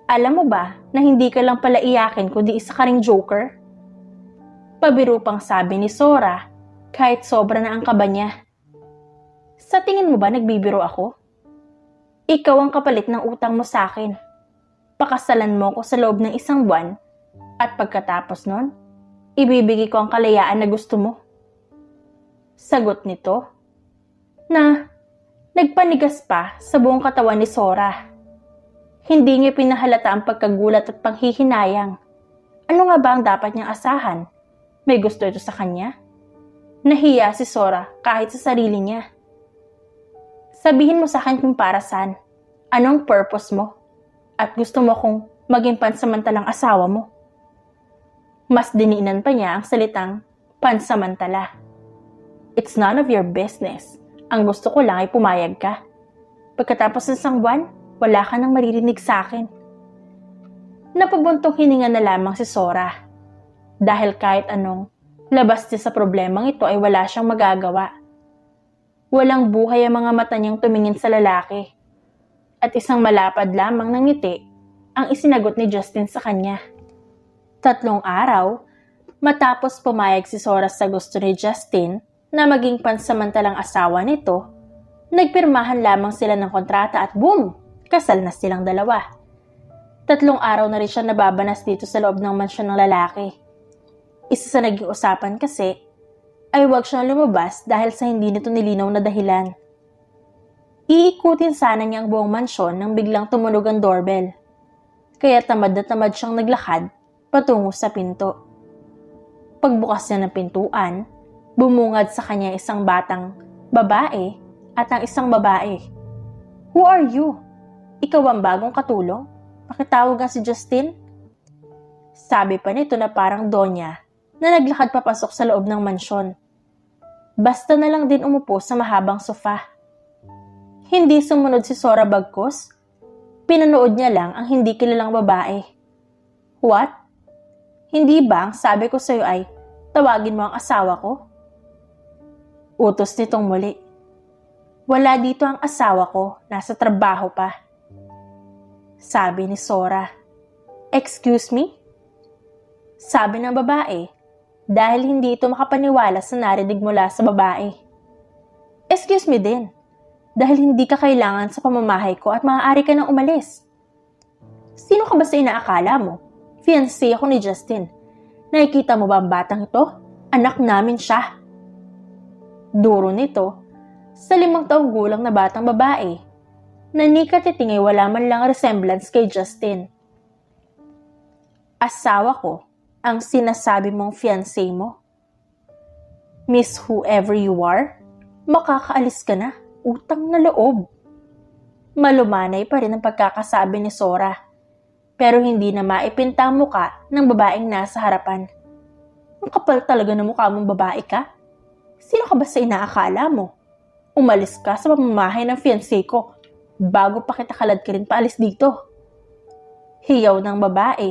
Alam mo ba na hindi ka lang pala iyakin kundi isa ka ring joker? Pabiro pang sabi ni Sora kahit sobra na ang kaba niya. Sa tingin mo ba nagbibiro ako? Ikaw ang kapalit ng utang mo sa akin. Pakasalan mo ko sa loob ng isang buwan at pagkatapos nun, ibibigay ko ang kalayaan na gusto mo. Sagot nito na nagpanigas pa sa buong katawan ni Sora. Hindi niya pinahalata ang pagkagulat at panghihinayang. Ano nga ba ang dapat niyang asahan? May gusto ito sa kanya? Nahiya si Sora kahit sa sarili niya. Sabihin mo sa akin kung para saan. Anong purpose mo? At gusto mo kong maging pansamantalang asawa mo? Mas diniinan pa niya ang salitang pansamantala. It's none of your business. Ang gusto ko lang ay pumayag ka. Pagkatapos ng isang buwan, wala ka nang maririnig sa akin. Napabuntong hininga na lamang si Sora. Dahil kahit anong labas niya sa problemang ito ay wala siyang magagawa. Walang buhay ang mga mata niyang tumingin sa lalaki. At isang malapad lamang ng ngiti ang isinagot ni Justin sa kanya. 3 araw, matapos pumayag si Sora sa gusto ni Justin na maging pansamantalang asawa nito, nagpirmahan lamang sila ng kontrata at boom! Kasal na silang dalawa. 3 araw na rin siya nababanas dito sa loob ng mansyon ng lalaki. Isa sa naging usapan kasi ay huwag siyang lumabas dahil sa hindi nito nilinaw na dahilan. Iikutin sana niya ang buong mansyon nang biglang tumunog ang doorbell. Kaya tamad na tamad siyang naglakad patungo sa pinto. Pagbukas niya ng pintuan, bumungad sa kanya isang batang babae at ang isang babae. Who are you? Ikaw ang bagong katulong? Pakitawag nga si Justin? Sabi pa nito na parang donya na naglakad papasok sa loob ng mansyon. Basta na lang din umupo sa mahabang sofa. Hindi sumunod si Sora bagkus. Pinanood niya lang ang hindi kilalang babae. What? Hindi ba ang sabi ko sa'yo ay tawagin mo ang asawa ko? Utos nitong muli. Wala dito ang asawa ko, nasa trabaho pa. Sabi ni Sora. Excuse me? Sabi ng babae dahil hindi ito makapaniwala sa narinig mula sa babae. Excuse me din dahil hindi ka kailangan sa pamamahay ko at maaari ka nang umalis. Sino ka ba sa inaakala mo? Fiancé ako ni Justin. Nakikita mo ba ang batang ito? Anak namin siya. Duro nito sa 5 taong gulang na batang babae na ni katitingay wala man lang resemblance kay Justin. Asawa ko ang sinasabi mong fiancé mo? Miss whoever you are, makakaalis ka na, utang na loob. Malumanay pa rin ang pagkakasabi ni Sora, pero hindi na maipinta ang muka ng babaeng nasa harapan. Ang kapal talaga ng mukha mong babae ka? Sino ka ba sa inaakala mo? Umalis ka sa pamamahay ng fiancé ko bago pa kita kalad ka rin paalis dito. Hiyaw ng babae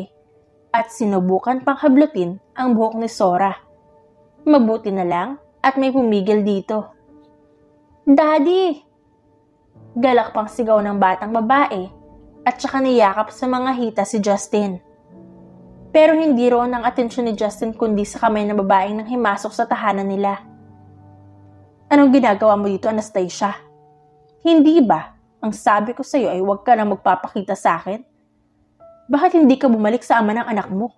at sinubukan pang hablutin ang buhok ni Sora. Mabuti na lang at may pumigil dito. Daddy! Galak pang sigaw ng batang babae at saka niyakap sa mga hita si Justin. Pero hindi roon ang atensyon ni Justin kundi sa kamay ng babaeng nang himasok sa tahanan nila. Anong ginagawa mo dito, Anastasia? Hindi ba ang sabi ko sa iyo ay huwag ka na magpapakita sa akin? Bakit hindi ka bumalik sa ama ng anak mo?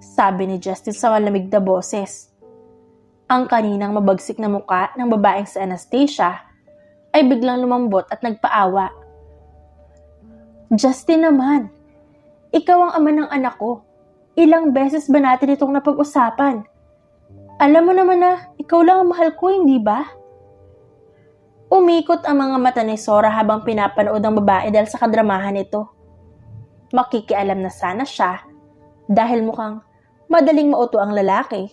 Sabi ni Justin sa malamig na boses. Ang kaninang mabagsik na muka ng babaeng si Anastasia ay biglang lumambot at nagpaawa. Justin naman, ikaw ang ama ng anak ko. Ilang beses ba natin itong napag-usapan? Alam mo naman na ikaw lang ang mahal ko, hindi ba? Umikot ang mga mata ni Sora habang pinapanood ang babae dahil sa kadramahan nito. Makikialam na sana siya dahil mukhang madaling mauto ang lalaki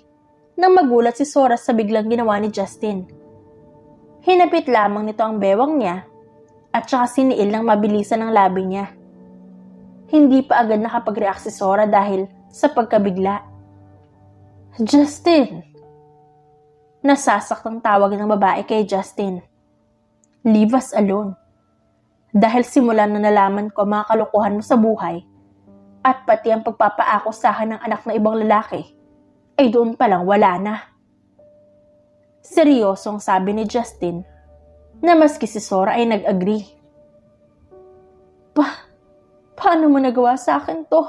nang magulat si Sora sa biglang ginawa ni Justin. Hinapit lamang nito ang bewang niya at saka siniil ng mabilisan ng labi niya. Hindi pa agad nakapag-react si Sora dahil sa pagkabigla. Justin! Nasasaktang tawag ng babae kay Justin. Leave us alone. Dahil simula na nalaman ko ang mga kalokohan mo sa buhay at pati ang pagpapaakusahan ng anak na ibang lalaki, ay doon palang wala na. Seryosong sabi ni Justin na maski si Sora ay nag-agree. Paano mo nagawa sa akin to?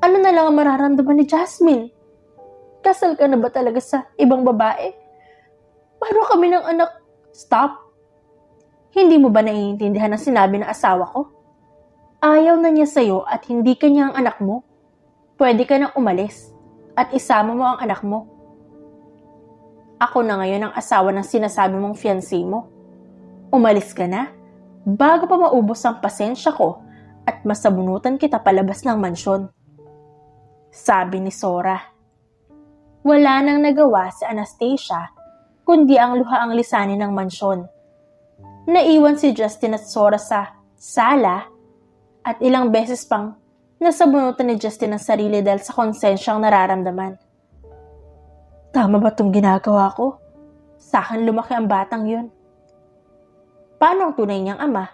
Ano na lang ang mararamdaman ni Jasmine? Kasal ka na ba talaga sa ibang babae? Paano kami ng anak? Stop! Hindi mo ba naiintindihan ang sinabi ng asawa ko? Ayaw na niya sa'yo at hindi ka niya ang anak mo. Pwede ka nang umalis at isama mo ang anak mo. Ako na ngayon ang asawa ng sinasabi mong fiancé mo. Umalis ka na bago pa maubos ang pasensya ko at masabunutan kita palabas ng mansyon. Sabi ni Sora. Wala nang nagawa si Anastasia kundi ang luha ang lisanin ng mansyon. Naiwan si Justin at Sora sa sala at ilang beses pang nasabunutan ni Justin ang sarili dahil sa konsensyang nararamdaman. Tama ba itong ginagawa ko? Sa akin lumaki ang batang yun. Paano ang tunay niyang ama?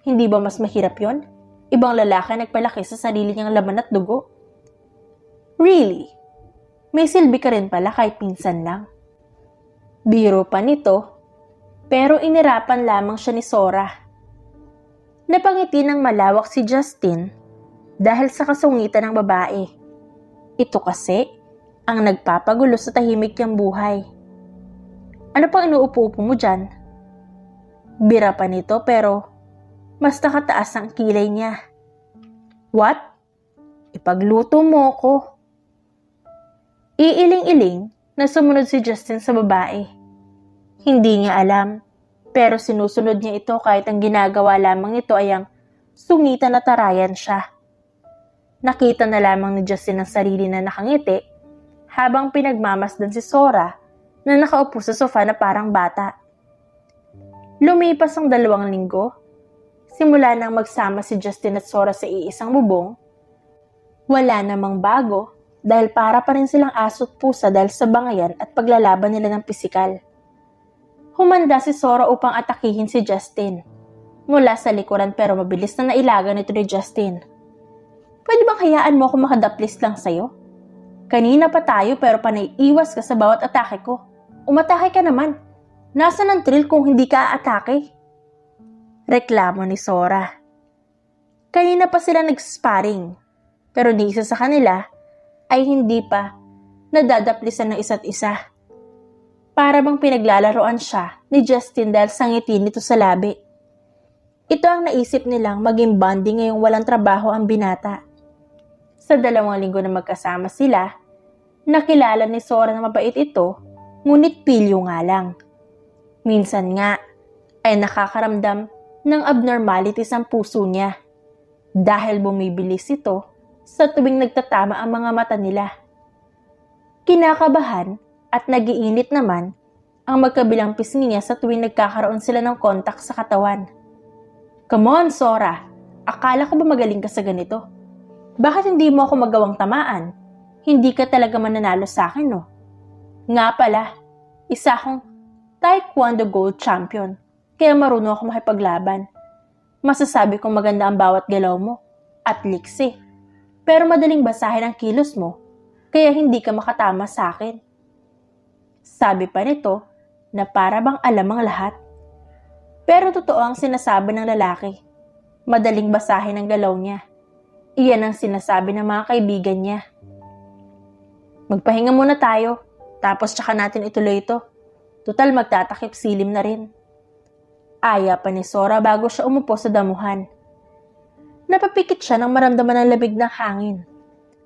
Hindi ba mas mahirap yon? Ibang lalaki nagpalaki sa sarili niyang laman at dugo? Really? May silbi ka rin pala kahit pinsan lang. Biro pa nito, pero inirapan lamang siya ni Sora. Napangiti ng malawak si Justin dahil sa kasungitan ng babae. Ito kasi ang nagpapagulo sa tahimik niyang buhay. Ano pang inuupo-upo mo dyan? Bira pa nito pero mas nakataas ang kilay niya. What? Ipagluto mo ko. Iiling-iling na sumunod si Justin sa babae. Hindi niya alam, pero sinusunod niya ito kahit ang ginagawa lamang nito ay ang sungitan at tarayan siya. Nakita na lamang ni Justin ang sarili na nakangiti habang pinagmamasdan si Sora na nakaupo sa sofa na parang bata. Lumipas ang 2 linggo, simula nang magsama si Justin at Sora sa iisang bubong. Wala namang bago dahil para pa rin silang aso't pusa dahil sa bangayan at paglalaban nila ng pisikal. Humanda si Sora upang atakihin si Justin. mula sa likuran pero mabilis na nailaga nito ni Justin. Pwede bang hayaan mo ako makadaplis lang sa'yo? Kanina pa tayo pero panay-iwas ka sa bawat atake ko. Umatake ka naman. Nasaan ang thrill kung hindi ka aatake? Reklamo ni Sora. Kanina pa sila nag-sparring, pero ni isa sa kanila ay hindi pa nadadaplisan ng isa't isa. Para bang pinaglalaroan siya ni Justin dahil sa ngiti nito sa labi. Ito ang naisip nilang maging bonding ngayong walang trabaho ang binata. Sa 2 linggo na magkasama sila, nakilala ni Sora na mabait ito, ngunit pilyo nga lang. Minsan nga ay nakakaramdam ng abnormalities ang puso niya dahil bumibilis ito sa tuwing nagtatama ang mga mata nila. Kinakabahan at nagiinit naman ang magkabilang pisngi niya sa tuwing nagkakaroon sila ng kontak sa katawan. Come on, Sora! Akala ko ba magaling ka sa ganito? Bakit hindi mo ako magawang tamaan? Hindi ka talaga mananalo sa akin, no? Nga pala, isa akong Taekwondo Gold Champion, kaya marunong ako makipaglaban. Masasabi kong maganda ang bawat galaw mo at liksi. Pero madaling basahin ang kilos mo, kaya hindi ka makatama sa akin. Sabi pa nito na para bang alam ang lahat. Pero totoo ang sinasabi ng lalaki. Madaling basahin ang galaw niya. Iyan ang sinasabi ng mga kaibigan niya. Magpahinga muna tayo, tapos tsaka natin ituloy ito. Tutal magtatakip silim na rin. Aya pa ni Sora bago siya umupo sa damuhan. Napapikit siya nang maramdaman ang lamig ng hangin.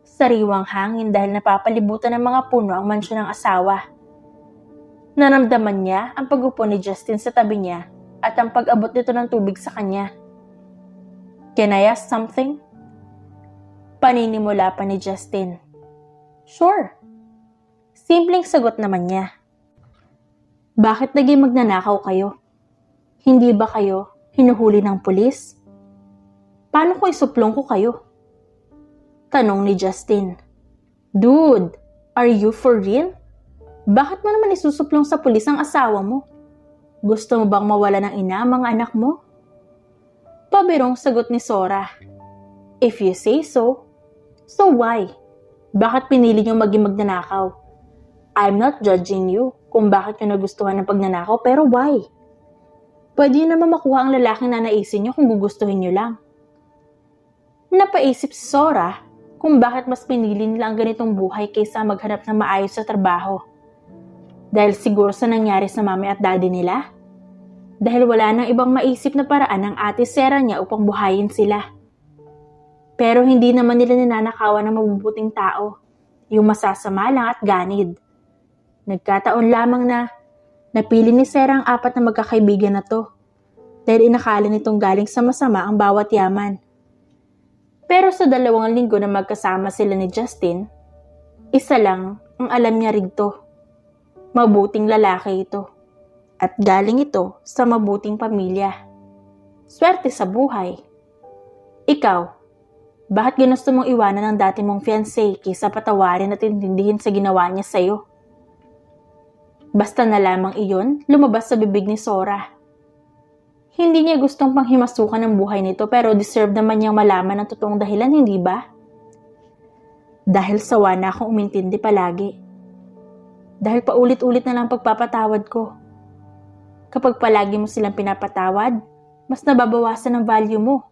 Sariwang hangin dahil napapalibutan ng mga puno ang mansyon ng asawa. Naramdaman niya ang pag-upo ni Justin sa tabi niya at ang pag-abot nito ng tubig sa kanya. Can I ask something? Paninimula pa ni Justin. Sure. Simpleng sagot naman niya. Bakit naging magnanakaw kayo? Hindi ba kayo hinuhuli ng pulis? Paano kung isuplong ko kayo? Tanong ni Justin. Dude, are you for real? Bakit mo naman isusuplong sa pulis ang asawa mo? Gusto mo bang mawala ng ina ang mga anak mo? Pabirong sagot ni Sora. If you say so, so why? Bakit pinili niyong maging magnanakaw? I'm not judging you kung bakit nyo nagustuhan ng pagnanakaw, pero why? Pwede nyo naman makuha ang lalaking nanaisin nyo kung gugustuhin nyo lang. Napaisip si Sora kung bakit mas pinili nila ang ganitong buhay kaysa maghanap ng maayos sa trabaho. Dahil siguro sa nangyari sa mami at daddy nila? Dahil wala nang ibang maisip na paraan ng ate Sera niya upang buhayin sila. Pero hindi naman nila ninanakawan ng mabubuting tao, yung masasama lang at ganid. Nagkataon lamang na napili ni Sera ang 4 na magkakaibigan na to dahil inakala nitong galing sa masama ang bawat yaman. Pero sa 2 linggo na magkasama sila ni Justin, isa lang ang alam niya rito. Mabuting lalaki ito at galing ito sa mabuting pamilya. Swerte sa buhay. Ikaw, bakit ginusto mong iwanan ang dati mong fiancé kaysa patawarin at intindihin sa ginawa niya sa'yo? Basta na lamang iyon, lumabas sa bibig ni Sora. Hindi niya gustong panghimasukan ang buhay nito pero deserve naman niyang malaman ang totoong dahilan, hindi ba? Dahil sawa na akong umintindi palagi. Dahil paulit-ulit na lang pagpapatawad ko. Kapag palagi mo silang pinapatawad, mas nababawasan ang value mo.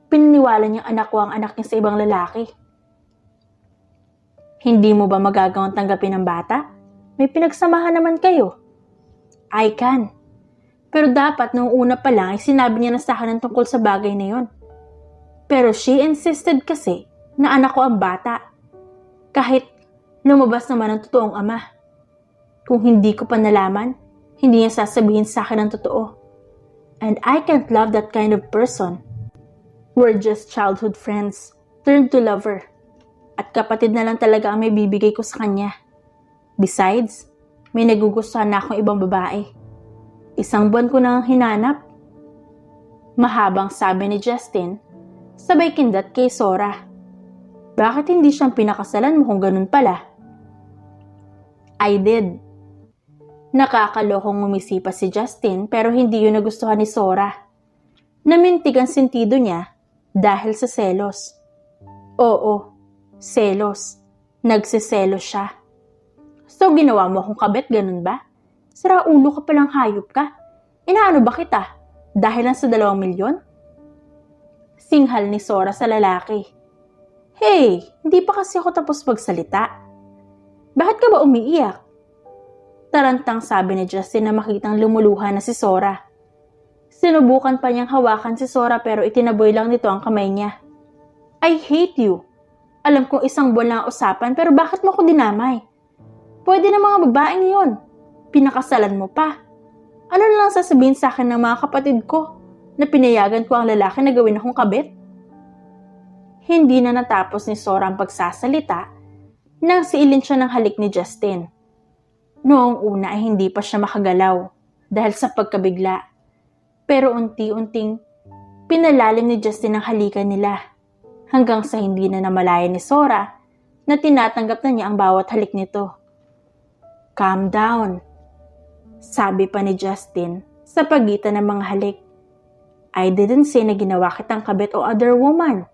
Pininiwala niyang anak ko ang anak niya sa ibang lalaki. Hindi mo ba magagawang tanggapin ng bata? May pinagsamahan naman kayo. I can. Pero dapat noong una pa lang ay sinabi niya na sa akin tungkol sa bagay na yon. Pero she insisted kasi na anak ko ang bata. Kahit lumabas naman ang totoong ama. Kung hindi ko pa nalaman, hindi niya sasabihin sa akin ang totoo. And I can't love that kind of person. We're just childhood friends, turned to lover. At kapatid na lang talaga ang may bibigay ko sa kanya. Besides, may nagugustuhan na akong ibang babae. 1 buwan ko nang hinanap. Mahabang sabi ni Justin, sabay kindat kay Sora. Bakit hindi siyang pinakasalan mo kung ganun pala? I did. Nakakalokong umisipa si Justin pero hindi yun nagustuhan ni Sora. Namintig ang sentido niya dahil sa selos. Oo, selos. Nagsiselos siya. So ginawa mo akong kabet, ganun ba? Sira ulo ka palang hayop ka. Inaano ba kita? Dahil lang sa 2 milyon? Singhal ni Sora sa lalaki. Hey, hindi pa kasi ako tapos magsalita. Bakit ka ba umiiyak? Tarantang sabi ni Justin na makitang lumuluha na si Sora. Sinubukan pa niyang hawakan si Sora pero itinaboy lang nito ang kamay niya. I hate you. Alam kong 1 buwan lang ang usapan pero bakit mo ko dinamay? Pwede na mga babaeng yun. Pinakasalan mo pa. Ano na lang sasabihin sa akin ng mga kapatid ko na pinayagan ko ang lalaki na gawin akong kabit? Hindi na natapos ni Sora ang pagsasalita nang siilin siya ng halik ni Justin. Noong una ay hindi pa siya makagalaw dahil sa pagkabigla. Pero unti-unting pinalalim ni Justin ang halikan nila hanggang sa hindi na namalaya ni Sora na tinatanggap na niya ang bawat halik nito. Calm down, sabi pa ni Justin sa pagitan ng mga halik. I didn't say na ginawa kitang kabit o other woman.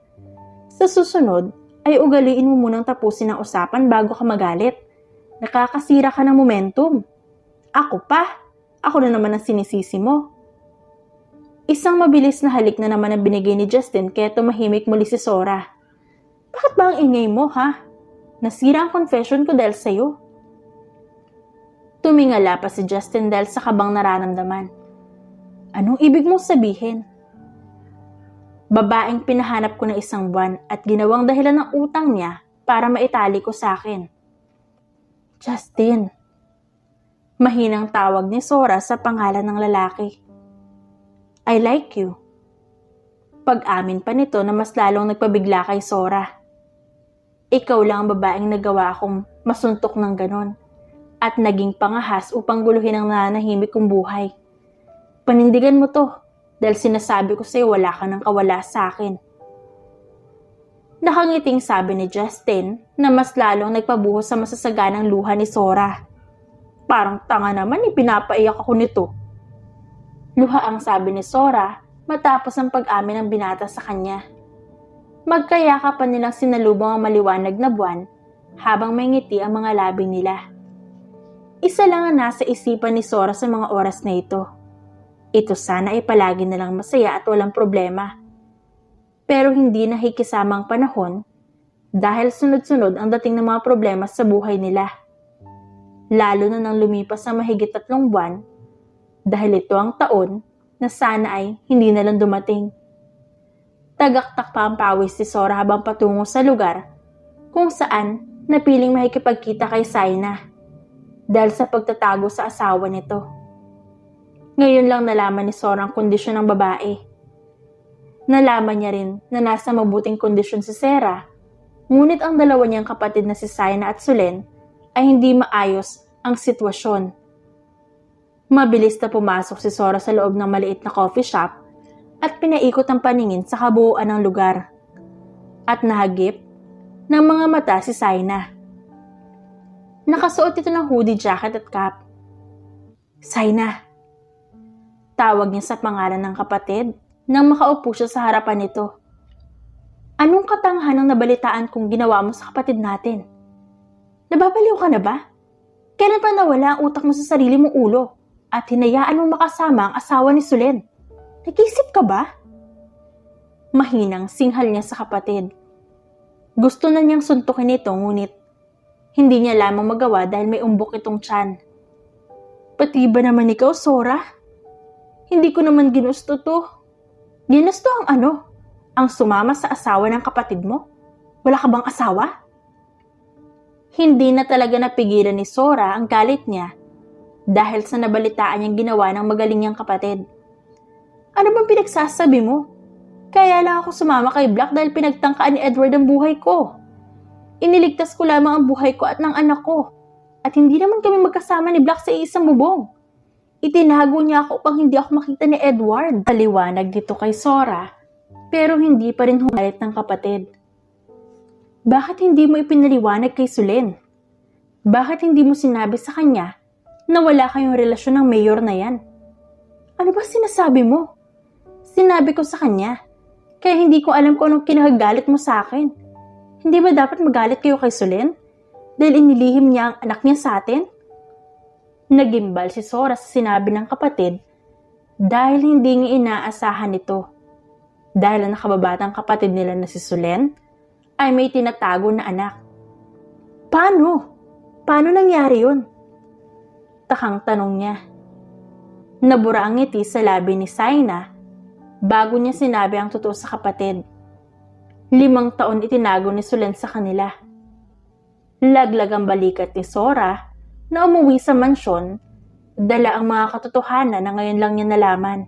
Sa susunod ay ugaliin mo munang tapusin ang usapan bago ka magalit. Nakakasira ka ng momentum. Ako pa? Ako na naman ang sinisisi mo. Isang mabilis na halik na naman ang binigay ni Justin kaya tumahimik muli si Sora. Bakit ba ang ingay mo, ha? Nasira ang confession ko dahil sa'yo. Tumingala pa si Justin dahil sa kabang nararamdaman. Anong ibig mong sabihin? Babaeng pinahanap ko na 1 buwan at ginawang dahilan ng utang niya para maitali ko sa akin. Justin. Mahinang tawag ni Sora sa pangalan ng lalaki. I like you. Pag-amin pa nito na mas lalong nagpabigla kay Sora. Ikaw lang ang babaeng nagawa akong masuntok ng ganon at naging pangahas upang guluhin ang nananahimik kong buhay. Panindigan mo to dahil sinasabi ko sa'yo wala ka nang kawala sa akin. Nakangiting sabi ni Justin na mas lalong nagpabuhos sa masasaganang luha ni Sora. Parang tanga naman, pinapaiyak ako nito. Luha ang sabi ni Sora matapos ang pag-amin ng binata sa kanya. Magkayakapan nilang sinalubong ang maliwanag na buwan habang may ngiti ang mga labi nila. Isa lang ang nasa isipan ni Sora sa mga oras na ito. Ito sana ay palagi na lang masaya at walang problema. Pero hindi nakikisama ang panahon dahil sunod-sunod ang dating ng mga problema sa buhay nila. Lalo na nang lumipas ang mahigit 3 buwan dahil ito ang taon na sana ay hindi na lang dumating. Tagaktak pa ang pawis si Sora habang patungo sa lugar kung saan napiling makikipagkita kay Saina dahil sa pagtatago sa asawa nito. Ngayon lang nalaman ni Sora ang kondisyon ng babae. Nalaman niya rin na nasa mabuting kondisyon si Sera, ngunit ang dalawa niyang kapatid na si Saina at Sulen ay hindi maayos ang sitwasyon. Mabilis na pumasok si Sora sa loob ng maliit na coffee shop at pinaikot ang paningin sa kabuuan ng lugar. At nahagip ng mga mata si Saina. Nakasuot ito ng hoodie jacket at cap. Saina. Tawag niya sa pangalan ng kapatid nang makaupo siya sa harapan nito. Anong katanghanang nabalitaan kung ginawa mo sa kapatid natin? Nababaliw ka na ba? Kailan pa nawala ang utak mo sa sarili mong ulo at hinayaan mong makasama ang asawa ni Sulen? Nag-isip ka ba? Mahinang singhal niya sa kapatid. Gusto na niyang suntukin ito ngunit hindi niya lamang magawa dahil may umbok itong tiyan. Pati ba naman ikaw, Sora? Hindi ko naman ginusto to. Ginusto ang ano? Ang sumama sa asawa ng kapatid mo? Wala ka bang asawa? Hindi na talaga napigilan ni Sora ang galit niya dahil sa nabalitaan niyang ginawa ng magaling niyang kapatid. Ano bang pinagsasabi mo? Kaya lang ako sumama kay Black dahil pinagtangkaan ni Edward ang buhay ko. Iniligtas ko lamang ang buhay ko at ng anak ko. At hindi naman kami magkasama ni Black sa isang bubong. Itinago niya ako upang hindi ako makita ni Edward. Paliwanag dito kay Sora, pero hindi pa rin humalit ng kapatid. Bakit hindi mo ipinaliwanag kay Sulen? Bakit hindi mo sinabi sa kanya na wala kayong relasyon ng mayor na yan? Ano ba sinasabi mo? Sinabi ko sa kanya, kaya hindi ko alam kung anong kinagagalit mo sa akin. Hindi ba dapat magalit kayo kay Solen? Dahil inilihim niya ang anak niya sa atin? Nagimbal si Sora sa sinabi ng kapatid dahil hindi niya inaasahan ito. Dahil ang nakababatang kapatid nila na si Solen ay may tinatago na anak. Paano? Paano nangyari yun? Takang tanong niya. Nabura ang ngiti sa labi ni Saina bago niya sinabi ang totoo sa kapatid. 5 taon itinago ni Solen sa kanila. Laglag ang balikat ni Sora na umuwi sa mansyon, dala ang mga katotohanan na ngayon lang niya nalaman.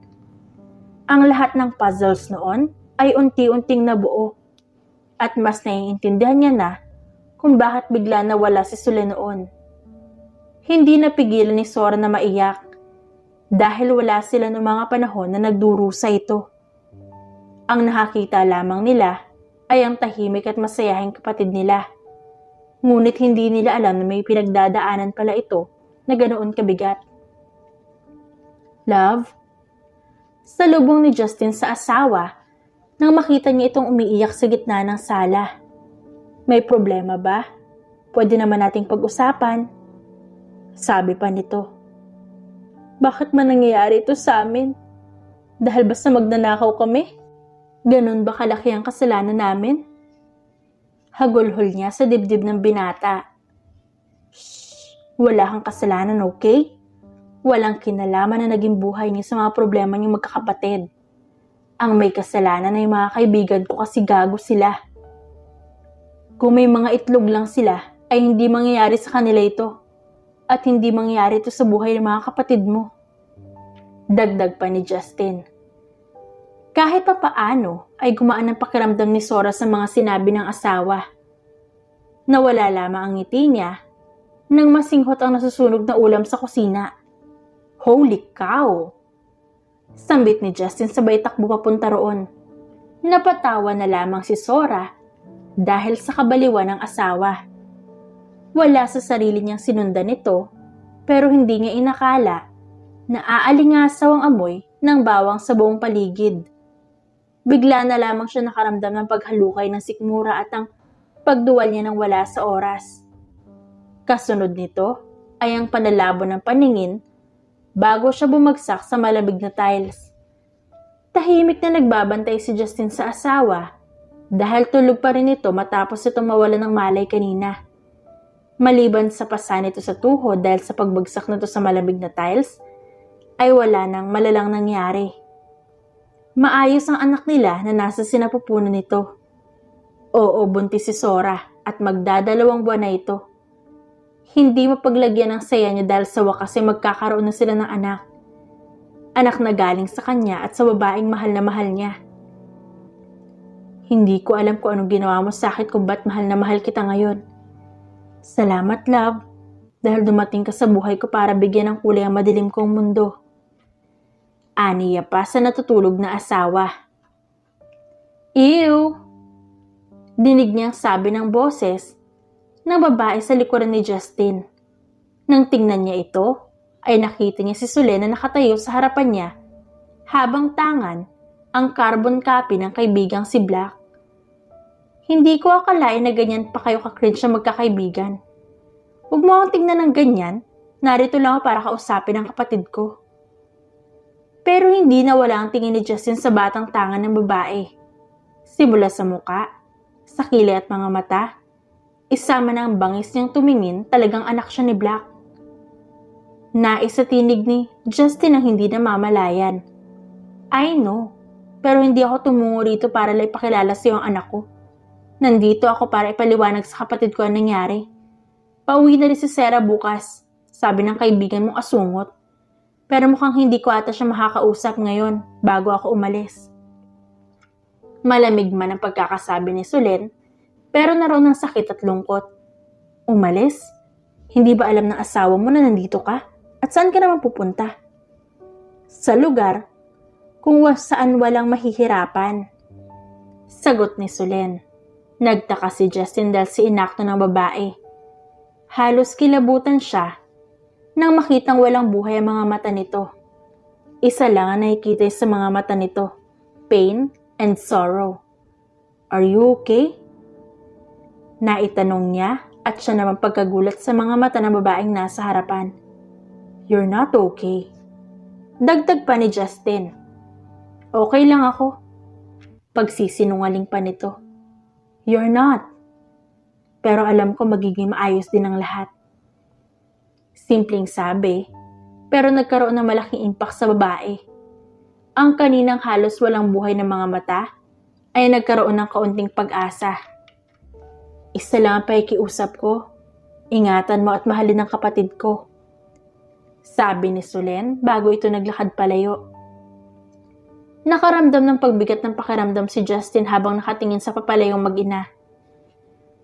Ang lahat ng puzzles noon ay unti-unting nabuo at mas naiintindihan niya na kung bakit bigla nawala si Solen noon. Hindi napigilan ni Sora na maiyak dahil wala sila noong mga panahon na nagdurusa ito. Ang nakakita lamang nila ay ang tahimik at masayahing kapatid nila. Ngunit hindi nila alam na may pinagdadaanan pala ito na ganoon kabigat. Love? Salubong ni Justin sa asawa nang makita niya itong umiiyak sa gitna ng sala. May problema ba? Pwede naman nating pag-usapan. Sabi pa nito. Bakit man nangyayari ito sa amin? Dahil basta magnanakaw kami? Ganon ba kalaki ang kasalanan namin? Hagulhol niya sa dibdib ng binata. Shh! Wala kang kasalanan, okay? Walang kinalaman na naging buhay niya sa mga problema niyong magkakapatid. Ang may kasalanan ay mga kaibigan ko kasi gago sila. Kung may mga itlog lang sila, ay hindi mangyayari sa kanila ito. At hindi mangyayari ito sa buhay ng mga kapatid mo. Dagdag pa ni Justin. Kahit pa paano ay gumaan ang pakiramdam ni Sora sa mga sinabi ng asawa. Nawala lamang ang ngiti niya nang masinghot ang nasusunog na ulam sa kusina. Holy cow! Sambit ni Justin sabay takbo papunta roon. Napatawa na lamang si Sora dahil sa kabaliwan ng asawa. Wala sa sarili niyang sinundan ito pero hindi niya inakala na aalingasaw ang amoy ng bawang sa buong paligid. Bigla na lamang siya nakaramdam ng paghalukay ng sikmura at ang pagduwal niya ng wala sa oras. Kasunod nito ay ang panlalabo ng paningin bago siya bumagsak sa malamig na tiles. Tahimik na nagbabantay si Justin sa asawa dahil tulog pa rin ito matapos ito mawala ng malay kanina. Maliban sa pasa nito sa tuhod dahil sa pagbagsak nito sa malamig na tiles, ay wala nang malalang nangyari. Maayos ang anak nila na nasa sinapupunan nito. Oo, buntis si Sora at magdadalawang buwan na ito. Hindi mapaglagyan ng saya niya dahil sa wakas ay magkakaroon na sila ng anak. Anak na galing sa kanya at sa babaeng mahal na mahal niya. Hindi ko alam kung anong ginawa mo sa akin kung ba't mahal na mahal kita ngayon. Salamat, love, dahil dumating ka sa buhay ko para bigyan ng kulay ang madilim kong mundo. Aniya pa sa natutulog na asawa. Ew! Dinig niyang sabi ng boses ng babae sa likuran ni Justin. Nang tingnan niya ito, ay nakita niya si Solen na nakatayo sa harapan niya habang tangan ang carbon copy ng kaibigang si Black. Hindi ko akalain na ganyan pa kayo ka-cringe na magkakaibigan. Huwag mo akong tingnan ng ganyan, narito lang ako para kausapin ang kapatid ko. Pero hindi nawala ang tingin ni Justin sa batang tangan ng babae. Simula sa muka, sa kilay at mga mata, isama na ang bangis niyang tumingin, talagang anak siya ni Black. Nais sa tinig ni Justin ang hindi namamalayan. I know, pero hindi ako tumungo rito para lang ipakilala sa iyo ang anak ko. Nandito ako para ipaliwanag sa kapatid ko ang nangyari. Pauwi na rin si Sarah bukas, sabi ng kaibigan mong asungot. Pero mukhang hindi ko ata siya makakausap ngayon bago ako umalis. Malamig man ang pagkakasabi ni Solen, pero naroon ng sakit at lungkot. Umalis? Hindi ba alam ng asawa mo na nandito ka? At saan ka naman pupunta? Sa lugar kung saan walang mahihirapan. Sagot ni Solen. Nagtaka si Justin dahil si inakto ng babae. Halos kilabutan siya nang makitang walang buhay ang mga mata nito. Isa lang ang nakikita sa mga mata nito. pain and sorrow. Are you okay? Naitanong niya at siya naman pagkagulat sa mga mata ng babaeng nasa harapan. You're not okay. Dagdag pa ni Justin. Okay lang ako. Pagsisinungaling pa nito. You're not. Pero alam ko magiging maayos din ang lahat. Simpleng sabi, pero nagkaroon ng malaking impact sa babae. Ang kaninang halos walang buhay ng mga mata ay nagkaroon ng kaunting pag-asa. Isa lang ang pakikiusap ko. Ingatan mo at mahalin ang kapatid ko. Sabi ni Solen bago ito naglakad palayo. Nakaramdam ng pagbigat ng pakiramdam si Justin habang nakatingin sa papalayong mag-ina.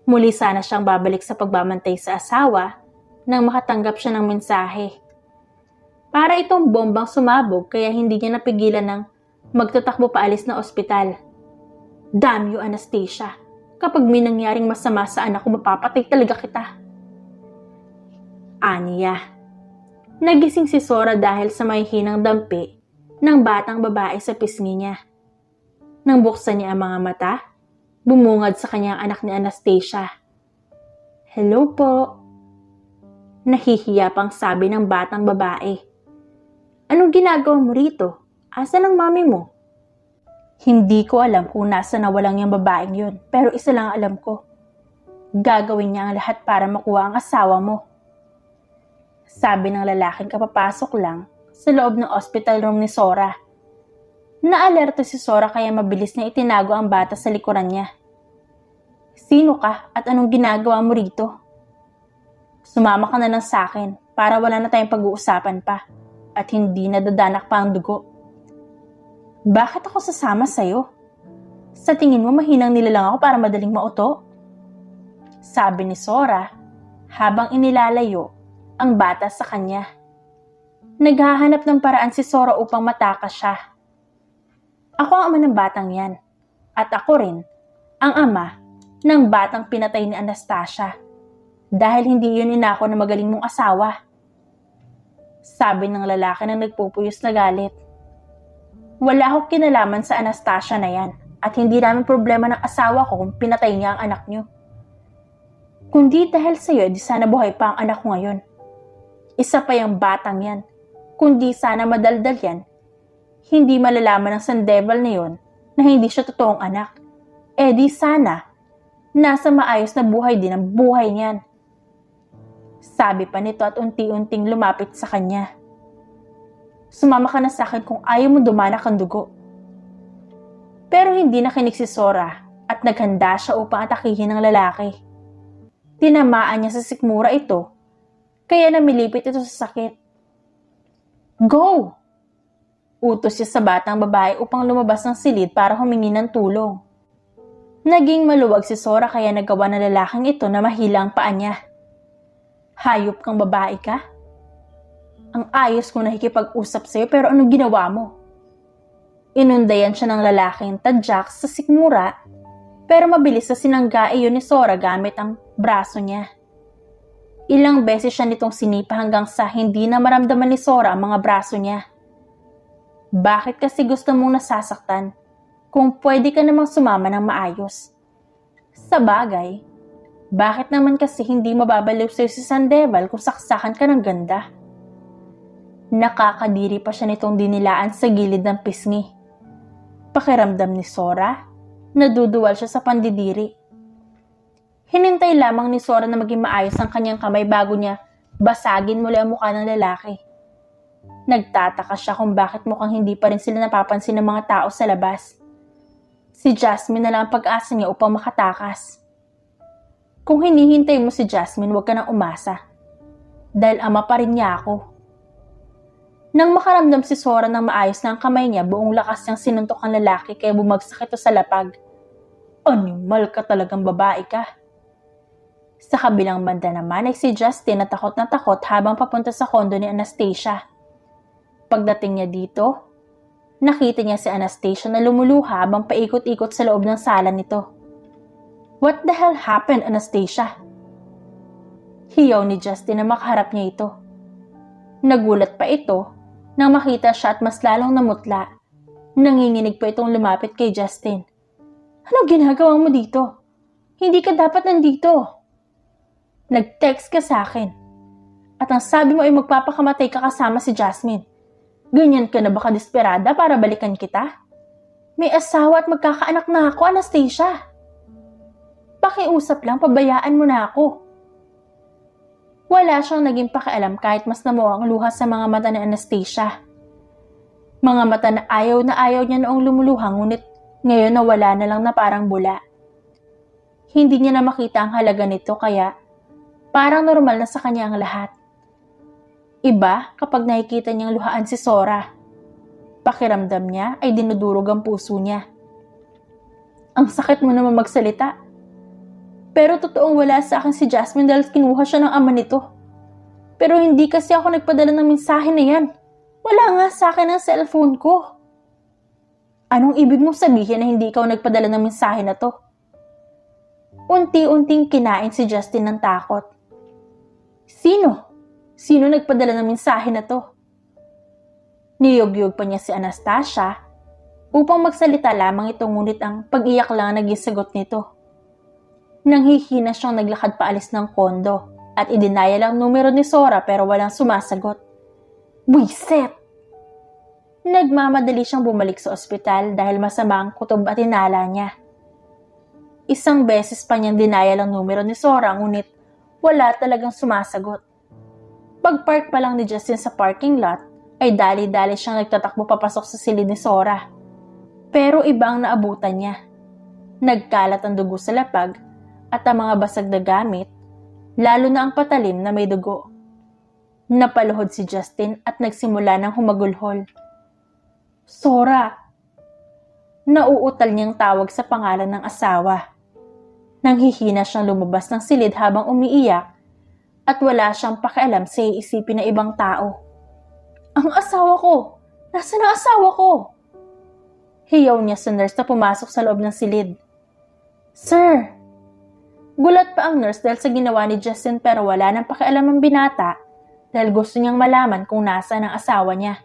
Muli sana siyang babalik sa pagbabantay sa asawa nang makatanggap siya ng mensahe. Para itong bombang sumabog kaya hindi niya napigilan ng magtatakbo paalis na ospital. Damn you, Anastasia. Kapag may nangyaring masama sa anak ko, mapapatay talaga kita. Aniya. Nagising si Sora dahil sa mahihinang dampi ng batang babae sa pisngi niya. Nang buksan niya ang mga mata, bumungad sa kanyang anak ni Anastasia. Hello po. Nahihiya pang sabi ng batang babae. Anong ginagawa mo rito? Asan ang mami mo? Hindi ko alam kung nasa nawalang yung babaeng yun, pero isa lang alam ko. Gagawin niya ang lahat para makuha ang asawa mo. Sabi ng lalaking kapapasok lang sa loob ng hospital room ni Sora. Naalerto si Sora kaya mabilis niya itinago ang bata sa likuran niya. Sino ka at anong ginagawa mo rito? Sumama ka na lang sa akin para wala na tayong pag-uusapan pa at hindi nadadanak pa ang dugo. Bakit ako sasama sa'yo? Sa tingin mo mahinang nilalang ako para madaling mauto? Sabi ni Sora habang inilalayo ang bata sa kanya. Naghahanap ng paraan si Sora upang matakas siya. Ako ang ama ng batang yan at ako rin ang ama ng batang pinatay ni Anastasia dahil hindi yun inako na magaling mong asawa. Sabi ng lalaki na nagpupuyos na galit. Wala akong kinalaman sa Anastasia na yan at hindi namin problema ng asawa ko kung pinatay niya ang anak niyo. Kundi dahil sa iyo, di sana buhay pa ang anak ko ngayon. Isa pa yung batang yan. Kundi sana madaldal yan. Hindi malalaman ng Sandeval na yon na hindi siya totoong anak. Eh di sana, nasa maayos na buhay din ang buhay niyan. Sabi pa nito at unti-unting lumapit sa kanya. Sumama ka na sa akin kung ayaw mo dumanak ang dugo. Pero hindi nakinig si Sora at naghanda siya upang atakihin ng lalaki. Tinamaan niya sa sikmura ito, kaya namilipit ito sa sakit. Go! Utos siya sa batang babae upang lumabas ng silid para humingi ng tulong. Naging maluwag si Sora kaya nagawa ng lalaking ito na mahila ang paa niya. Hayop kang babae ka? Ang ayos kong nakikipag-usap sa'yo pero anong ginawa mo? Inundayan siya ng lalaking tadyak sa sikmura pero mabilis na sinangga iyon ni Sora gamit ang braso niya. Ilang beses siya nitong sinipa hanggang sa hindi na maramdaman ni Sora ang mga braso niya. Bakit kasi gusto mong nasasaktan kung pwede ka namang sumama ng maayos? Sa bagay, bakit naman kasi hindi mababaliw sa'yo si Sandeval kung saksakan ka ng ganda? Nakakadiri pa siya nitong dinilaan sa gilid ng pisngi. Pakiramdam ni Sora, naduduwal siya sa pandidiri. Hinintay lamang ni Sora na maging maayos ang kanyang kamay bago niya basagin muli ang mukha ng lalaki. Nagtataka siya kung bakit mukhang hindi pa rin sila napapansin ng mga tao sa labas. Si Jasmine na lang ang pag-asa niya upang makatakas. Kung hinihintay mo si Jasmine, huwag ka nang umasa. Dahil ama pa rin niya ako. Nang makaramdam si Sora ng maayos na ang kamay niya, buong lakas niyang sinuntok ang lalaki kaya bumagsak ito sa lapag. Animal ka talagang babae ka. Sa kabilang banda naman ay si Justin na takot habang papunta sa kondo ni Anastasia. Pagdating niya dito, nakita niya si Anastasia na lumuluha habang paikot-ikot sa loob ng sala nito. What the hell happened, Anastasia? Hiyaw ni Justin na makaharap niya ito. Nagulat pa ito nang makita siya at mas lalong namutla Nanginginig pa itong lumapit kay Justin. Anong ginagawa mo dito? Hindi ka dapat nandito. Nag-text ka sa akin. At ang sabi mo ay magpapakamatay ka kasama si Jasmine. Ganyan ka na ba kadesperada para balikan kita? May asawa at magkakaanak na ako, Anastasia. Pakiusap lang, pabayaan mo na ako. Wala siyang naging pakialam kahit mas namuha ang luha sa mga mata ni Anastasia. Mga mata na ayaw niya noong lumuluha, ngunit ngayon nawala na lang na parang bula. Hindi niya na makita ang halaga nito kaya parang normal na sa kanya ang lahat. Iba kapag nakikita niyang luhaan si Sora. Pakiramdam niya ay dinudurog ang puso niya. Ang sakit mo naman magsalita. Pero totoong wala sa akin si Jasmine dahil kinuha siya ng ama nito. Pero hindi kasi ako nagpadala ng mensahe na yan. Wala nga sa akin ang cellphone ko. Anong ibig mong sabihin na hindi ikaw nagpadala ng mensahe na to? Unti-unting kinain si Justin ng takot. Sino? Sino nagpadala ng mensahe na to? Niyog-yog pa niya si Anastasia upang magsalita lamang ito, ngunit ang pag-iyak lang ang naging sagot nito. Nanghihina siyang naglakad paalis ng kondo at idinaya lang numero ni Sora pero walang sumasagot. Buiset! Nagmamadali siyang bumalik sa ospital dahil masama ang kutob at hinala niya. Isang beses pa niyang dinaya lang numero ni Sora, ngunit wala talagang sumasagot. Pag-park pa lang ni Justin sa parking lot, ay dali-dali siyang nagtatakbo papasok sa silid ni Sora. Pero iba ang naabutan niya. Nagkalat ang dugo sa lapag at ang mga basag na gamit, lalo na ang patalim na may dugo. Napaluhod si Justin at nagsimula ng humagulhol. Sora! Nauutal niyang tawag sa pangalan ng asawa. Nanghihina siyang lumabas ng silid habang umiiyak at wala siyang pakialam sa iisipin na ibang tao. Ang asawa ko! Nasaan ang asawa ko? Hiyaw niya sa nurse na pumasok sa loob ng silid. Sir! Gulat pa ang nurse dahil sa ginawa ni Justin pero wala nang pakialam ang binata dahil gusto niyang malaman kung nasaan ang asawa niya.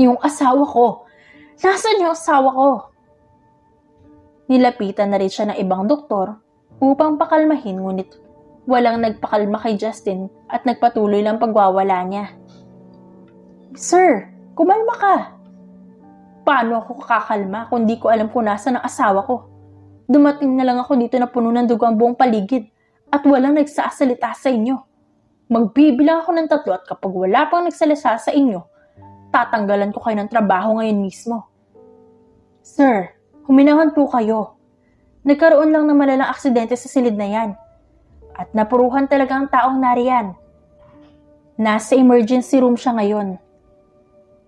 Yung asawa ko! Nasaan yung asawa ko? Nilapitan na rin siya ng ibang doktor upang pakalmahin, ngunit walang nagpakalma kay Justin at nagpatuloy lang pagwawala niya. Sir, kumalma ka. Paano ako kakakalma kung di ko alam kung nasaan ang asawa ko? Dumating na lang ako dito na puno ng dugo ang buong paligid at walang nagsasalita sa inyo. Magbibilang ako ng 3 at kapag wala pang nagsalita sa inyo, tatanggalan ko kayo ng trabaho ngayon mismo. Sir, huminahan po kayo. Nagkaroon lang ng malalang aksidente sa silid na yan. At napuruhan talaga ang taong nariyan. Nasa emergency room siya ngayon.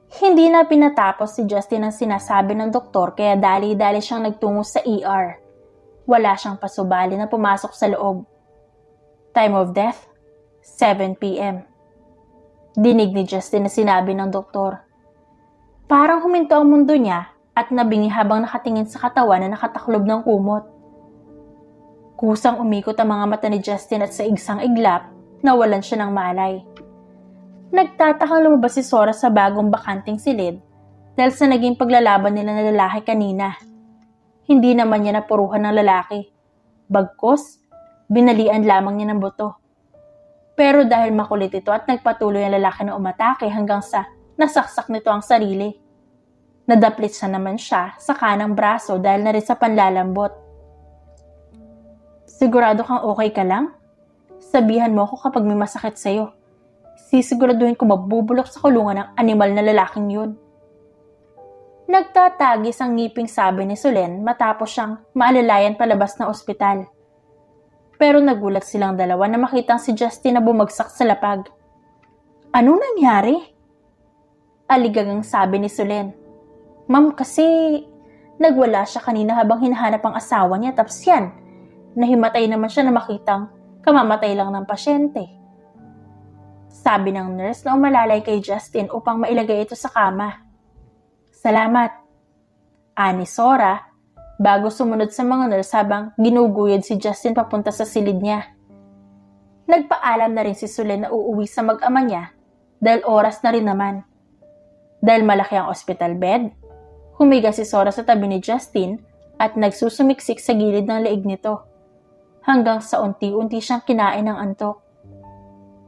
Hindi na pinatapos si Justin ang sinasabi ng doktor kaya dali-dali siyang nagtungo sa ER. Wala siyang pasubali na pumasok sa loob. Time of death, 7 p.m. Dinig ni Justin na sinabi ng doktor. Parang huminto ang mundo niya at nabingi habang nakatingin sa katawan na nakataklob ng kumot. Kusang umikot ang mga mata ni Justin at sa igsang iglap, nawalan siya ng malay. Nagtatakang lumabas si Sora sa bagong bakanting silid dahil sa naging paglalaban nila na lalaki kanina. Hindi naman niya napuruhan ng lalaki. Bagkos, binalian lamang niya ng buto. Pero dahil makulit ito at nagpatuloy ang lalaki na umatake hanggang sa nasaksak nito ang sarili. Nadaplit siya naman siya sa kanang braso dahil na rin sa panlalambot. Sigurado kang okay ka lang? Sabihan mo ako kapag may masakit sa'yo. Sisiguraduhin ko mabubulok sa kulungan ng animal na lalaking yun. Nagtatagis ang ngiping sabi ni Solen matapos siyang maalalayan palabas ng ospital. Pero nagulat silang dalawa na makitang si Justin na bumagsak sa lapag. Anong nangyari? Aligagang sabi ni Solen. Ma'am, kasi nagwala siya kanina habang hinahanap ang asawa niya, tapos yan, nahimatay naman siya na makitang kamamatay lang ng pasyente. Sabi ng nurse na umalalay kay Justin upang mailagay ito sa kama. Salamat. Ani Sora, bago sumunod sa mga nurse habang ginuguyod si Justin papunta sa silid niya. Nagpaalam na rin si Solen na uuwi sa mag-ama niya dahil oras na rin naman. Dahil malaki ang hospital bed, Humiga si Sora sa tabi ni Justin at nagsusumiksik sa gilid ng leeg nito, hanggang sa unti-unti siyang kinain ng antok.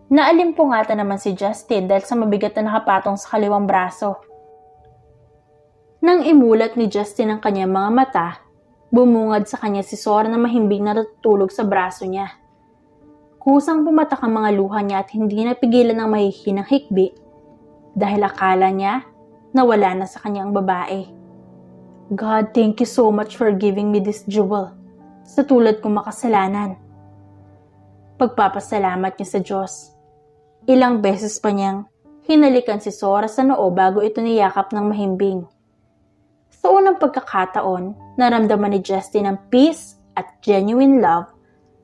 Naalimpungatan naman si Justin dahil sa mabigat na nakapatong sa kaliwang braso. Nang imulat ni Justin ang kanyang mga mata, bumungad sa kanya si Sora na mahimbing na natutulog sa braso niya. Kusang pumatak ang mga luha niya at hindi napigilan ng mahihinang hikbi dahil akala niya na wala na sa kanyang babae. God, thank you so much for giving me this jewel. Sa tulad kong makasalanan. Pagpapasalamat niya sa Diyos. Ilang beses pa niyang hinalikan si Sora sa noo bago ito niyakap ng mahimbing. Sa unang pagkakataon, naramdaman ni Justin ang peace at genuine love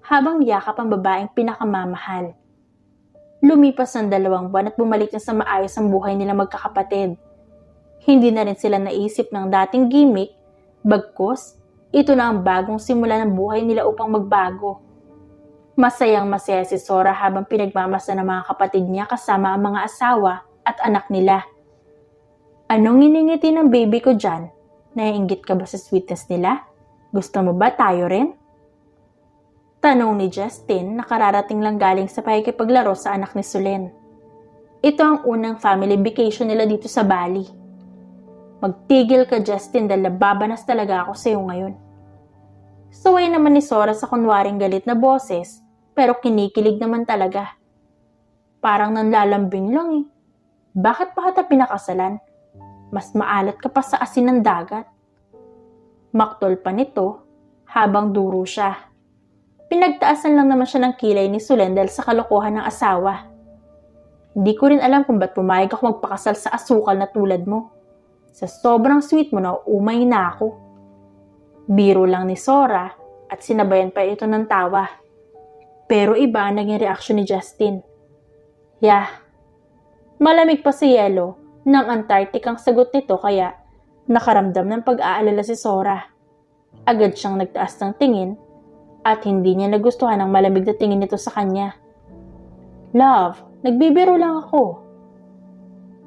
habang yakap ang babaeng pinakamamahal. Lumipas ang 2 buwan at bumalik na sa maayos ang buhay nila magkakapatid. Hindi na rin sila naisip ng dating gimmick, bagkus, ito na ang bagong simula ng buhay nila upang magbago. Masayang masaya si Sora habang pinagmamasdan ng mga kapatid niya kasama ang mga asawa at anak nila. Anong iningiti ng baby ko dyan? Naiinggit ka ba sa sweetness nila? Gusto mo ba tayo rin? Tanong ni Justin na kararating lang galing sa pakikipaglaro sa anak ni Solen. Ito ang unang family vacation nila dito sa Bali. Magtigil ka, Justin, dahil nababanas talaga ako sa iyo ngayon. Suway naman ni Sora sa kunwaring galit na boses, pero kinikilig naman talaga. Parang nanlalambing lang eh. Bakit pa kita pinakasalan? Mas maalat ka pa sa asin ng dagat. Maktol pa nito habang duro siya. Pinagtaasan lang naman siya ng kilay ni Solen dahil sa kalokohan ng asawa. Hindi ko rin alam kung ba't pumayag ako magpakasal sa asukal na tulad mo. Sa sobrang sweet mo na umay na ako. Biro lang ni Sora at sinabayan pa ito ng tawa. Pero iba ang naging reaksyon ni Justin. Yah, malamig pa si Yelo ng Antarctic ang sagot nito kaya nakaramdam ng pag-aalala si Sora. Agad siyang nagtaas ng tingin at hindi niya nagustuhan ang malamig na tingin nito sa kanya. Love, nagbibiro lang ako.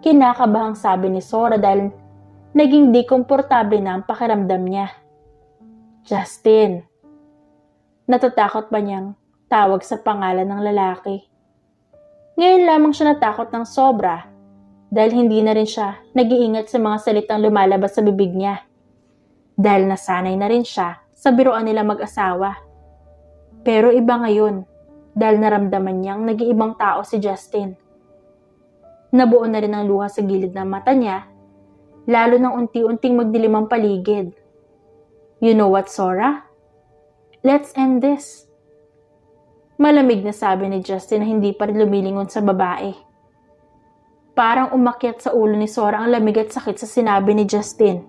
Kinakabahang sabi ni Sora dahil naging di komportable na ang pakiramdam niya. Justin. Natatakot ba niyang tawag sa pangalan ng lalaki? Ngayon lamang siya natakot ng sobra dahil hindi na rin siya nag-iingat sa mga salitang lumalabas sa bibig niya. Dahil nasanay na rin siya sa biruan nila mag-asawa. Pero iba ngayon dahil naramdaman niyang nag-iibang tao si Justin. Nabuo na rin ang luha sa gilid ng mata niya, lalo nang unti-unting magdilim ang paligid. You know what, Sora? Let's end this. Malamig na sabi ni Justin na hindi pa rin lumilingon sa babae. Parang umakyat sa ulo ni Sora ang lamig at sakit sa sinabi ni Justin.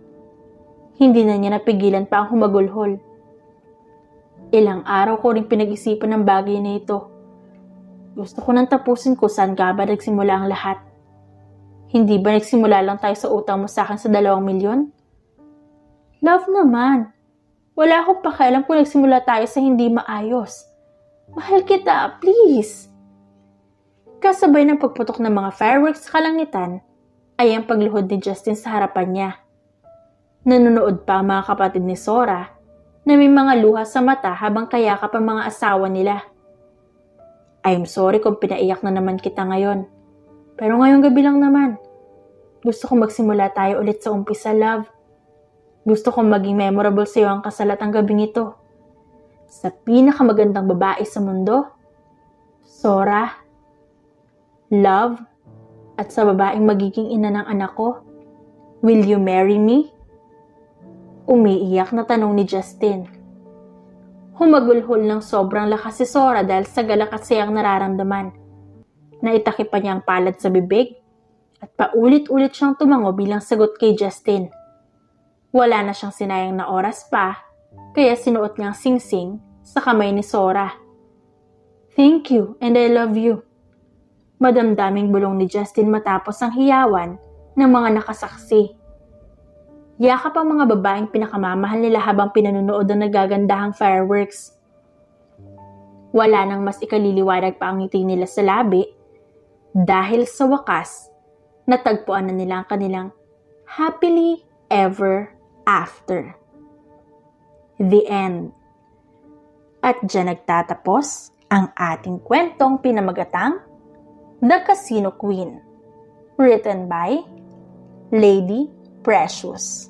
Hindi na niya napigilan pa ang humagulhol. Ilang araw ko rin pinag-isipan ng bagay na ito. Gusto ko nang tapusin ko saan ka ba nagsimula ang lahat. Hindi ba nagsimula lang tayo sa utang mo sa akin sa 2 milyon? Love naman. Wala akong pakialam kung nagsimula tayo sa hindi maayos. Mahal kita, please. Kasabay ng pagputok ng mga fireworks sa kalangitan, ay ang pagluhod ni Justin sa harapan niya. Nanonood pa ang mga kapatid ni Sora na may mga luha sa mata habang kayakap ang mga asawa nila. I'm sorry kung pinaiyak na naman kita ngayon. Pero ngayong gabi lang naman. Gusto kong magsimula tayo ulit sa umpisa, love. Gusto kong maging memorable sa iyo ang kasal at ang gabing ito. Sa pinakamagandang babae sa mundo, Sora, love, at sa babaeng magiging ina ng anak ko, will you marry me? Umiiyak na tanong ni Justin. Humagulhol ng sobrang lakas si Sora dahil sa galak at sayang nararamdaman. Naitakip pa niya ang palad sa bibig at paulit-ulit siyang tumango bilang sagot kay Justin. Wala na siyang sinayang na oras pa, kaya sinuot niyang singsing sa kamay ni Sora. Thank you and I love you. Madamdaming bulong ni Justin matapos ang hiyawan ng mga nakasaksi. Yakap ang mga babaeng pinakamamahal nila habang pinanunood ang nagagandahang fireworks. Wala nang mas ikaliliwanag pa ang ngiti nila sa labi dahil sa wakas, natagpuan na nila ang kanilang happily ever after. The end. At dyan nagtatapos ang ating kwentong pinamagatang The Casino Queen, written by Lady Precious.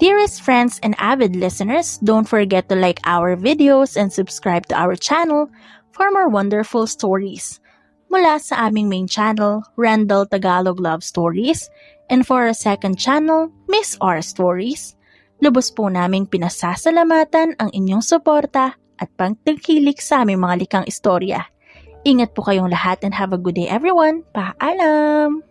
Dearest friends and avid listeners, don't forget to like our videos and subscribe to our channel for more wonderful stories. Mula sa aming main channel, Randall Tagalog Love Stories, and for our second channel, Miss R Stories, lubos po naming pinasasalamatan ang inyong suporta at pagtangkilik sa aming mga likang istorya. Ingat po kayong lahat and have a good day everyone. Paalam!